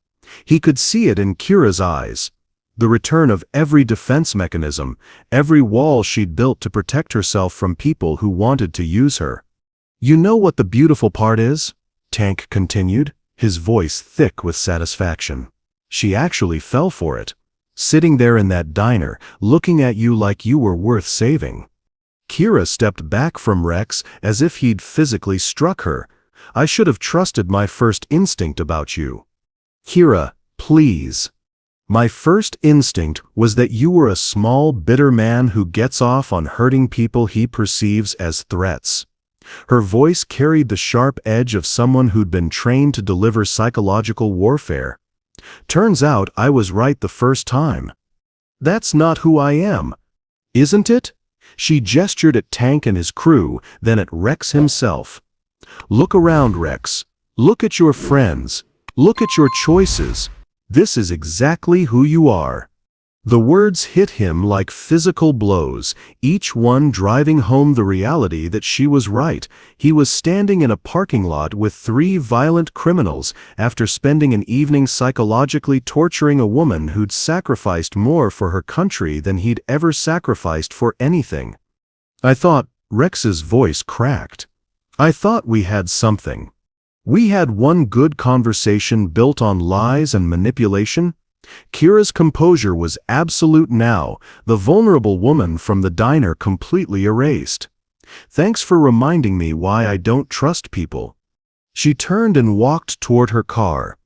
He could see it in Kira's eyes. The return of every defense mechanism, every wall she'd built to protect herself from people who wanted to use her. You know what the beautiful part is? Tank continued, his voice thick with satisfaction. She actually fell for it. Sitting there in that diner, looking at you like you were worth saving. Kira stepped back from Rex as if he'd physically struck her. I should have trusted my first instinct about you. Kira, please. My first instinct was that you were a small, bitter man who gets off on hurting people he perceives as threats. Her voice carried the sharp edge of someone who'd been trained to deliver psychological warfare. Turns out I was right the first time. That's not who I am. Isn't it? She gestured at Tank and his crew, then at Rex himself. Look around, Rex. Look at your friends. Look at your choices. This is exactly who you are. The words hit him like physical blows, each one driving home the reality that she was right. He was standing in a parking lot with 3 violent criminals after spending an evening psychologically torturing a woman who'd sacrificed more for her country than he'd ever sacrificed for anything. I thought, Rex's voice cracked. I thought we had something. We had one good conversation built on lies and manipulation. Kira's composure was absolute now, the vulnerable woman from the diner completely erased. Thanks for reminding me why I don't trust people. She turned and walked toward her car,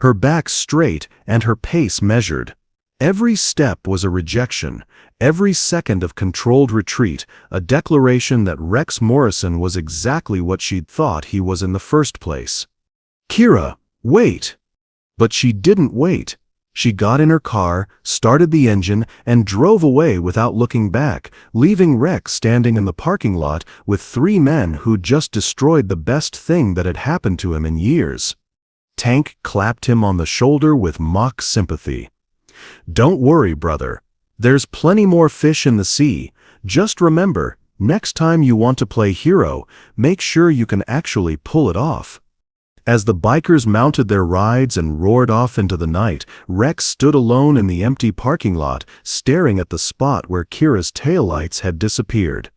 her back straight and her pace measured. Every step was a rejection, every second of controlled retreat, a declaration that Rex Morrison was exactly what she'd thought he was in the first place. Kira, wait! But she didn't wait. She got in her car, started the engine, and drove away without looking back, leaving Rex standing in the parking lot with 3 men who'd just destroyed the best thing that had happened to him in years. Tank clapped him on the shoulder with mock sympathy. Don't worry, brother. There's plenty more fish in the sea. Just remember, next time you want to play hero, make sure you can actually pull it off. As the bikers mounted their rides and roared off into the night, Rex stood alone in the empty parking lot, staring at the spot where Kira's taillights had disappeared.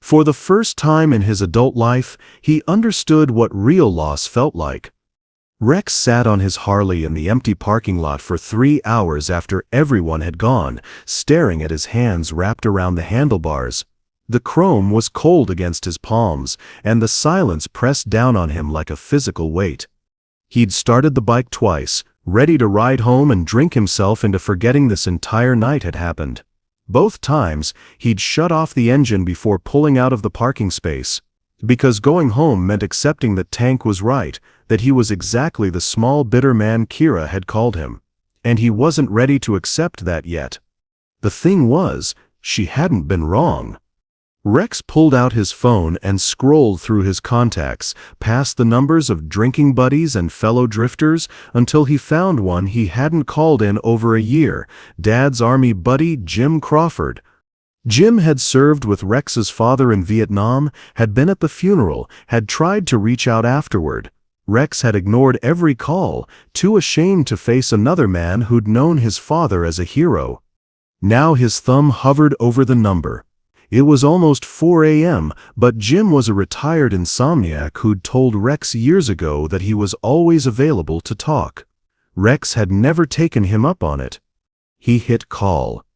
For the first time in his adult life, he understood what real loss felt like. Rex sat on his Harley in the empty parking lot for 3 hours after everyone had gone, staring at his hands wrapped around the handlebars. The chrome was cold against his palms, and the silence pressed down on him like a physical weight. He'd started the bike twice, ready to ride home and drink himself into forgetting this entire night had happened. Both times, he'd shut off the engine before pulling out of the parking space. Because going home meant accepting that Tank was right, that he was exactly the small bitter man Kira had called him. And he wasn't ready to accept that yet. The thing was, she hadn't been wrong. Rex pulled out his phone and scrolled through his contacts, past the numbers of drinking buddies and fellow drifters, until he found one he hadn't called in over a year, Dad's army buddy Jim Crawford. Jim had served with Rex's father in Vietnam, had been at the funeral, had tried to reach out afterward. Rex had ignored every call, too ashamed to face another man who'd known his father as a hero. Now his thumb hovered over the number. It was almost 4 a.m., but Jim was a retired insomniac who'd told Rex years ago that he was always available to talk. Rex had never taken him up on it. He hit call.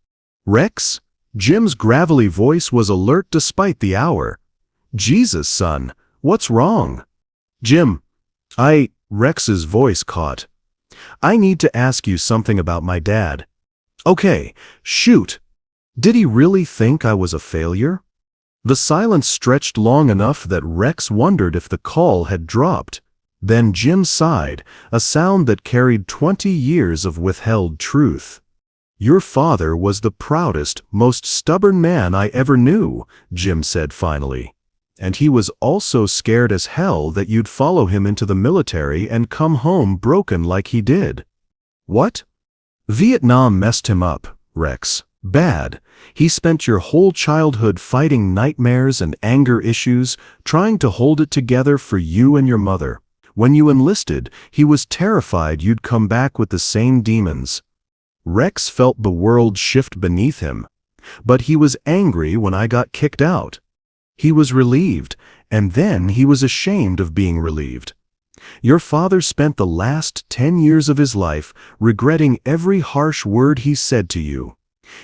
Rex? Jim's gravelly voice was alert despite the hour. Jesus, son, what's wrong? Jim, Rex's voice caught. I need to ask you something about my dad. Okay, shoot. Did he really think I was a failure? The silence stretched long enough that Rex wondered if the call had dropped. Then Jim sighed, a sound that carried 20 years of withheld truth. Your father was the proudest, most stubborn man I ever knew, Jim said finally. And he was also scared as hell that you'd follow him into the military and come home broken like he did. What? Vietnam messed him up, Rex. Bad. He spent your whole childhood fighting nightmares and anger issues, trying to hold it together for you and your mother. When you enlisted, he was terrified you'd come back with the same demons. Rex felt the world shift beneath him. But he was angry when I got kicked out. He was relieved, and then he was ashamed of being relieved. Your father spent the last 10 years of his life regretting every harsh word he said to you.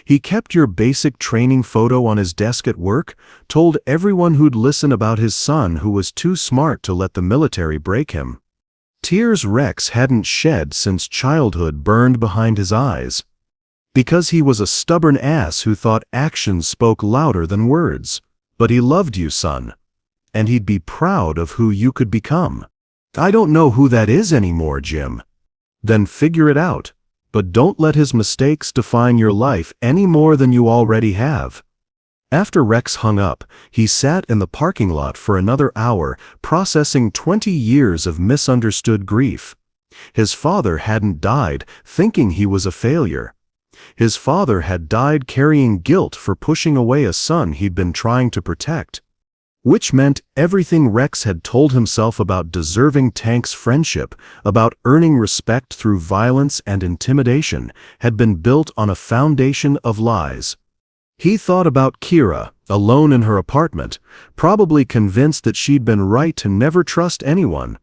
He kept your basic training photo on his desk at work, told everyone who'd listen about his son who was too smart to let the military break him. Tears Rex hadn't shed since childhood burned behind his eyes. Because he was a stubborn ass who thought actions spoke louder than words. But he loved you, son. And he'd be proud of who you could become. I don't know who that is anymore, Jim. Then figure it out. But don't let his mistakes define your life any more than you already have. After Rex hung up, he sat in the parking lot for another hour, processing 20 years of misunderstood grief. His father hadn't died, thinking he was a failure. His father had died carrying guilt for pushing away a son he'd been trying to protect. Which meant everything Rex had told himself about deserving Tank's friendship, about earning respect through violence and intimidation, had been built on a foundation of lies. He thought about Kira, alone in her apartment, probably convinced that she'd been right to never trust anyone.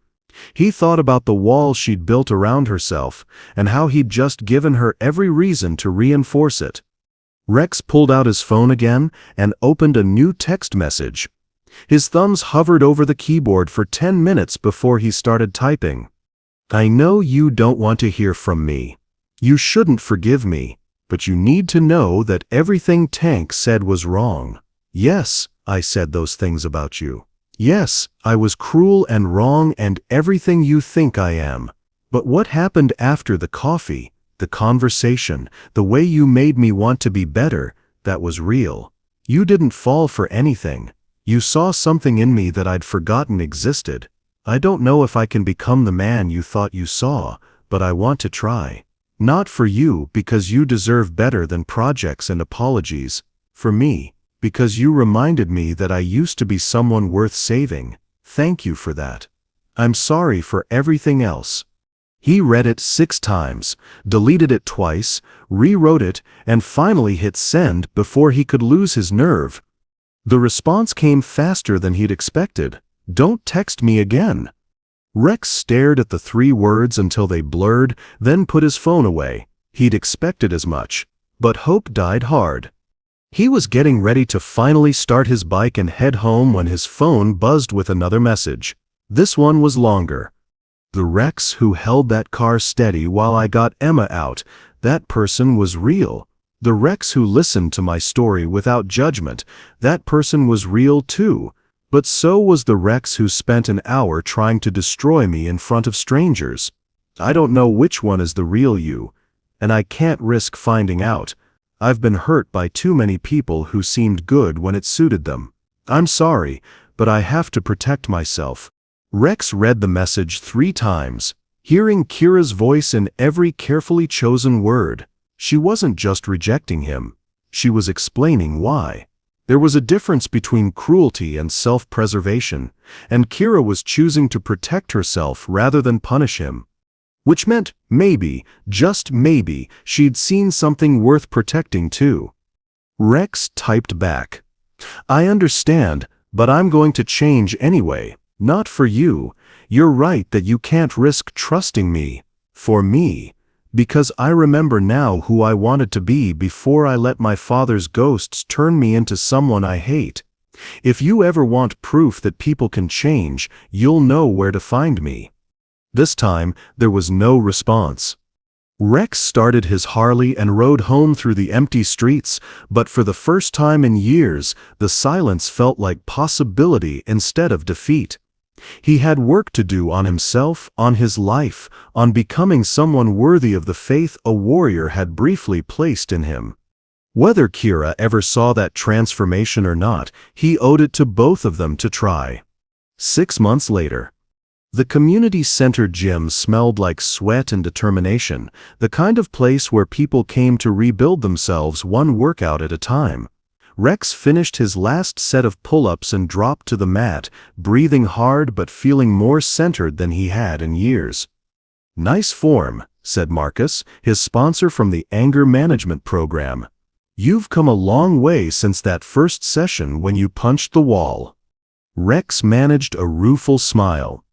He thought about the wall she'd built around herself, and how he'd just given her every reason to reinforce it. Rex pulled out his phone again and opened a new text message. His thumbs hovered over the keyboard for 10 minutes before he started typing. I know you don't want to hear from me. You shouldn't forgive me, but you need to know that everything Tank said was wrong. Yes, I said those things about you. Yes, I was cruel and wrong and everything you think I am. But what happened after the coffee, the conversation, the way you made me want to be better, that was real. You didn't fall for anything. You saw something in me that I'd forgotten existed. I don't know if I can become the man you thought you saw, but I want to try. Not for you, because you deserve better than projects and apologies. For me, because you reminded me that I used to be someone worth saving. Thank you for that. I'm sorry for everything else. He read it 6 times, deleted it twice, rewrote it, and finally hit send before he could lose his nerve. The response came faster than he'd expected. Don't text me again. Rex stared at the 3 words until they blurred, then put his phone away. He'd expected as much. But hope died hard. He was getting ready to finally start his bike and head home when his phone buzzed with another message. This one was longer. The Rex who held that car steady while I got Emma out, that person was real. The Rex who listened to my story without judgment, that person was real too. But so was the Rex who spent an hour trying to destroy me in front of strangers. I don't know which one is the real you, and I can't risk finding out. I've been hurt by too many people who seemed good when it suited them. I'm sorry, but I have to protect myself. Rex read the message 3 times, hearing Kira's voice in every carefully chosen word. She wasn't just rejecting him. She was explaining why. There was a difference between cruelty and self-preservation, and Kira was choosing to protect herself rather than punish him. Which meant, maybe, just maybe, she'd seen something worth protecting too. Rex typed back, I understand, but I'm going to change anyway. Not for you. You're right that you can't risk trusting me. For me. Because I remember now who I wanted to be before I let my father's ghosts turn me into someone I hate. If you ever want proof that people can change, you'll know where to find me. This time, there was no response. Rex started his Harley and rode home through the empty streets, but for the first time in years, the silence felt like possibility instead of defeat. He had work to do on himself, on his life, on becoming someone worthy of the faith a warrior had briefly placed in him. Whether Kira ever saw that transformation or not, he owed it to both of them to try. 6 months later. The community center gym smelled like sweat and determination, the kind of place where people came to rebuild themselves one workout at a time. Rex finished his last set of pull-ups and dropped to the mat, breathing hard but feeling more centered than he had in years. "Nice form," said Marcus, his sponsor from the anger management program. "You've come a long way since that first session when you punched the wall." Rex managed a rueful smile.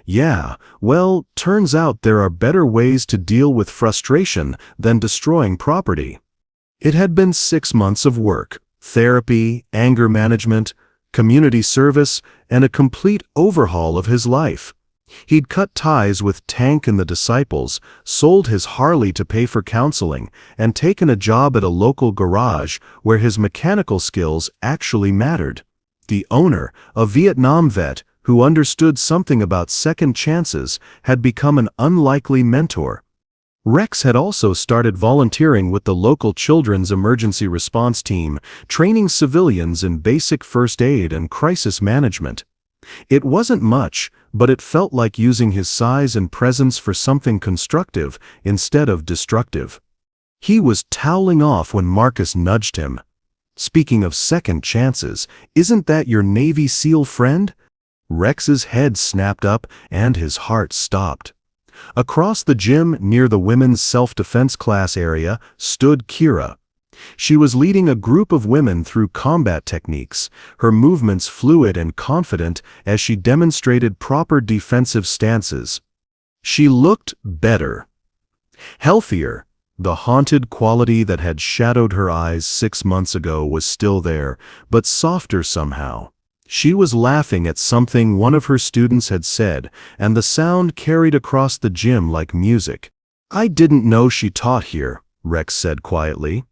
"Yeah, well, turns out there are better ways to deal with frustration than destroying property." It had been 6 months of work, therapy, anger management, community service, and a complete overhaul of his life. He'd cut ties with Tank and the Disciples, sold his Harley to pay for counseling, and taken a job at a local garage where his mechanical skills actually mattered. The owner, a Vietnam vet who understood something about second chances, had become an unlikely mentor. Rex had also started volunteering with the local children's emergency response team, training civilians in basic first aid and crisis management. It wasn't much, but it felt like using his size and presence for something constructive instead of destructive. He was toweling off when Marcus nudged him. "Speaking of second chances, isn't that your Navy SEAL friend?" Rex's head snapped up and his heart stopped. Across the gym, near the women's self-defense class area, stood Kira. She was leading a group of women through combat techniques, her movements fluid and confident as she demonstrated proper defensive stances. She looked better. Healthier. The haunted quality that had shadowed her eyes 6 months ago was still there, but softer somehow. She was laughing at something one of her students had said, and the sound carried across the gym like music. "I didn't know she taught here," Rex said quietly.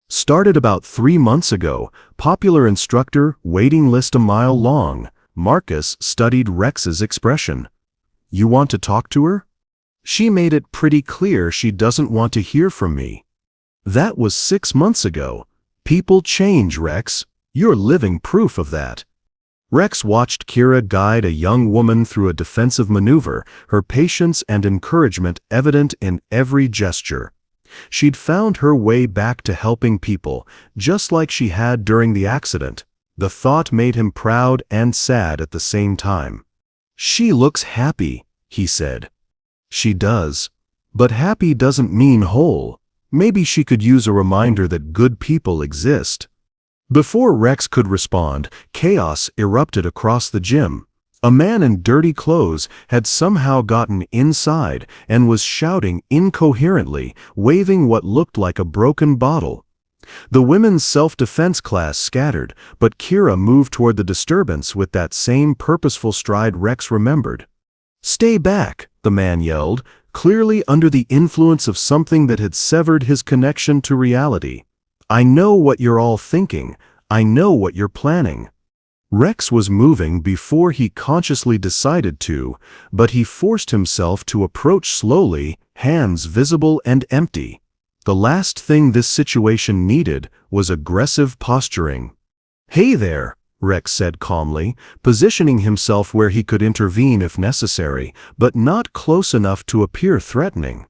"Started about 3 months ago, popular instructor, waiting list a mile long." Marcus studied Rex's expression. "You want to talk to her?" "She made it pretty clear she doesn't want to hear from me." "That was 6 months ago. People change, Rex. You're living proof of that." Rex watched Kira guide a young woman through a defensive maneuver, her patience and encouragement evident in every gesture. She'd found her way back to helping people, just like she had during the accident. The thought made him proud and sad at the same time. "She looks happy," he said. "She does. But happy doesn't mean whole. Maybe she could use a reminder that good people exist." Before Rex could respond, chaos erupted across the gym. A man in dirty clothes had somehow gotten inside and was shouting incoherently, waving what looked like a broken bottle. The women's self-defense class scattered, but Kira moved toward the disturbance with that same purposeful stride Rex remembered. "Stay back," the man yelled, clearly under the influence of something that had severed his connection to reality. "I know what you're all thinking. I know what you're planning." Rex was moving before he consciously decided to, but he forced himself to approach slowly, hands visible and empty. The last thing this situation needed was aggressive posturing. "Hey there," Rex said calmly, positioning himself where he could intervene if necessary, but not close enough to appear threatening.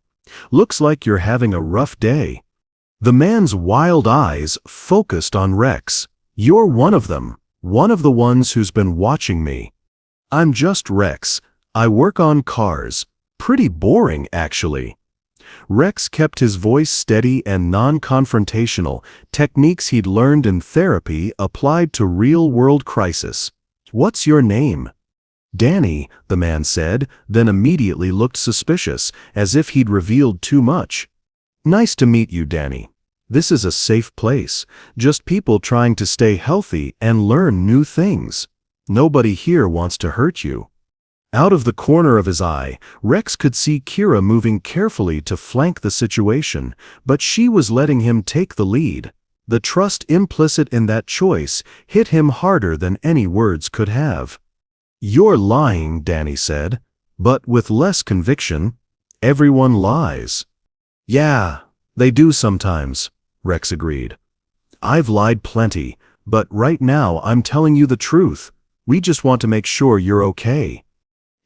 "Looks like you're having a rough day." The man's wild eyes focused on Rex. "You're one of them, one of the ones who's been watching me." "I'm just Rex. I work on cars. Pretty boring, actually." Rex kept his voice steady and non-confrontational, techniques he'd learned in therapy applied to real-world crisis. "What's your name?" "Danny," the man said, then immediately looked suspicious, as if he'd revealed too much. "Nice to meet you, Danny. This is a safe place, just people trying to stay healthy and learn new things. Nobody here wants to hurt you." Out of the corner of his eye, Rex could see Kira moving carefully to flank the situation, but she was letting him take the lead. The trust implicit in that choice hit him harder than any words could have. "You're lying," Danny said, but with less conviction. "Everyone lies." "Yeah, they do sometimes," Rex agreed. "I've lied plenty, but right now I'm telling you the truth. We just want to make sure you're okay."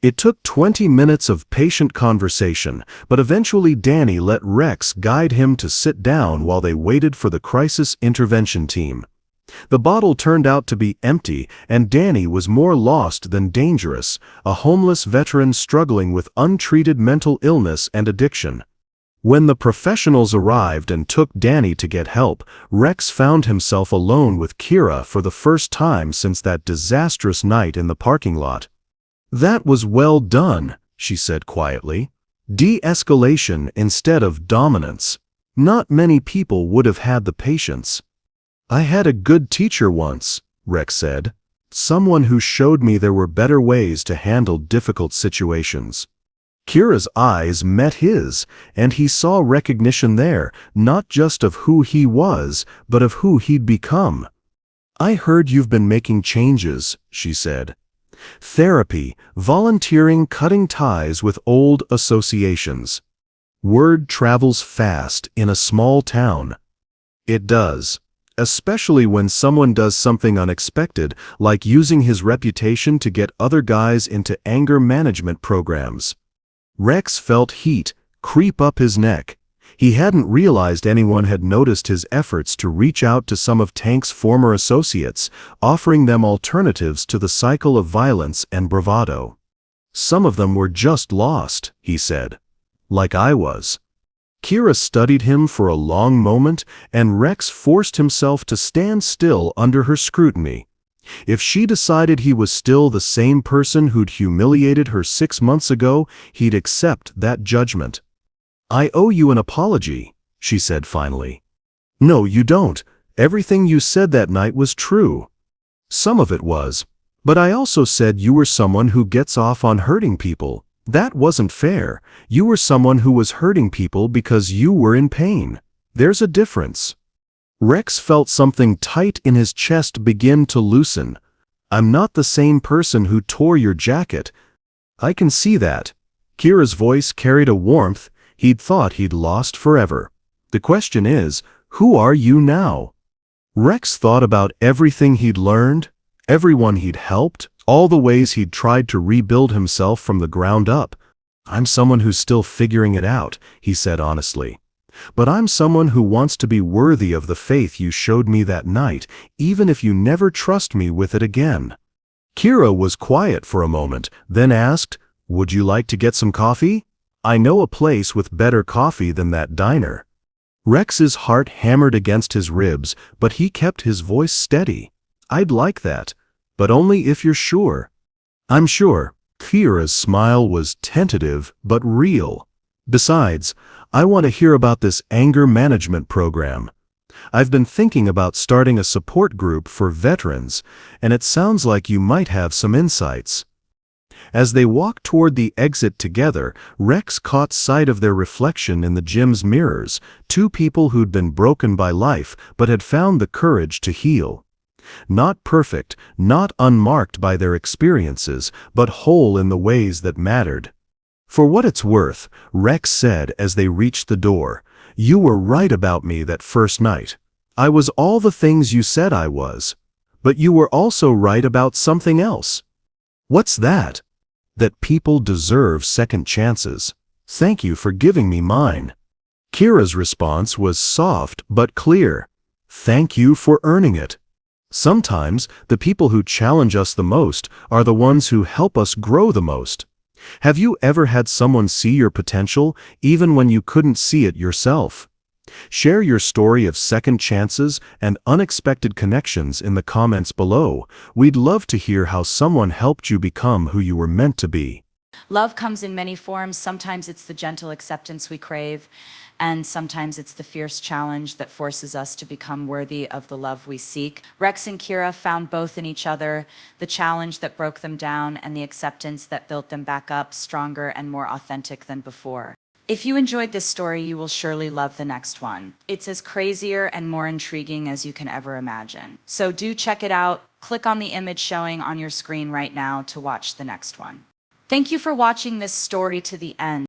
It took 20 minutes of patient conversation, but eventually Danny let Rex guide him to sit down while they waited for the crisis intervention team. The bottle turned out to be empty, and Danny was more lost than dangerous, a homeless veteran struggling with untreated mental illness and addiction. When the professionals arrived and took Danny to get help, Rex found himself alone with Kira for the first time since that disastrous night in the parking lot. "That was well done," she said quietly. "De-escalation instead of dominance. Not many people would have had the patience." "I had a good teacher once," Rex said. "Someone who showed me there were better ways to handle difficult situations." Kira's eyes met his, and he saw recognition there, not just of who he was, but of who he'd become. "I heard you've been making changes," she said. "Therapy, volunteering, cutting ties with old associations. Word travels fast in a small town." It does. Especially when someone does something unexpected, like using his reputation to get other guys into anger management programs. Rex felt heat creep up his neck. He hadn't realized anyone had noticed his efforts to reach out to some of Tank's former associates, offering them alternatives to the cycle of violence and bravado. "Some of them were just lost," he said. "Like I was." Kira studied him for a long moment, and Rex forced himself to stand still under her scrutiny. If she decided he was still the same person who'd humiliated her 6 months ago, he'd accept that judgment. "I owe you an apology," she said finally. "No, you don't. Everything you said that night was true." "Some of it was. But I also said you were someone who gets off on hurting people. That wasn't fair. You were someone who was hurting people because you were in pain. There's a difference." Rex felt something tight in his chest begin to loosen. "I'm not the same person who tore your jacket." "I can see that." Kira's voice carried a warmth he'd thought he'd lost forever. "The question is, who are you now?" Rex thought about everything he'd learned, everyone he'd helped, all the ways he'd tried to rebuild himself from the ground up. "I'm someone who's still figuring it out," he said honestly. "But I'm someone who wants to be worthy of the faith you showed me that night, even if you never trust me with it again." Kira was quiet for a moment, then asked, "Would you like to get some coffee? I know a place with better coffee than that diner." Rex's heart hammered against his ribs, but he kept his voice steady. "I'd like that, but only if you're sure." "I'm sure." Kira's smile was tentative but real. "Besides, I want to hear about this anger management program. I've been thinking about starting a support group for veterans, and it sounds like you might have some insights." As they walked toward the exit together, Rex caught sight of their reflection in the gym's mirrors, two people who'd been broken by life but had found the courage to heal. Not perfect, not unmarked by their experiences, but whole in the ways that mattered. "For what it's worth," Rex said as they reached the door, "you were right about me that first night. I was all the things you said I was. But you were also right about something else." "What's that?" "That people deserve second chances. Thank you for giving me mine." Kira's response was soft but clear. "Thank you for earning it." Sometimes, the people who challenge us the most are the ones who help us grow the most. Have you ever had someone see your potential, even when you couldn't see it yourself? Share your story of second chances and unexpected connections in the comments below. We'd love to hear how someone helped you become who you were meant to be. Love comes in many forms. Sometimes it's the gentle acceptance we crave, and sometimes it's the fierce challenge that forces us to become worthy of the love we seek. Rex and Kira found both in each other, the challenge that broke them down and the acceptance that built them back up stronger and more authentic than before. If you enjoyed this story, you will surely love the next one. It's as crazier and more intriguing as you can ever imagine. So do check it out. Click on the image showing on your screen right now to watch the next one. Thank you for watching this story to the end.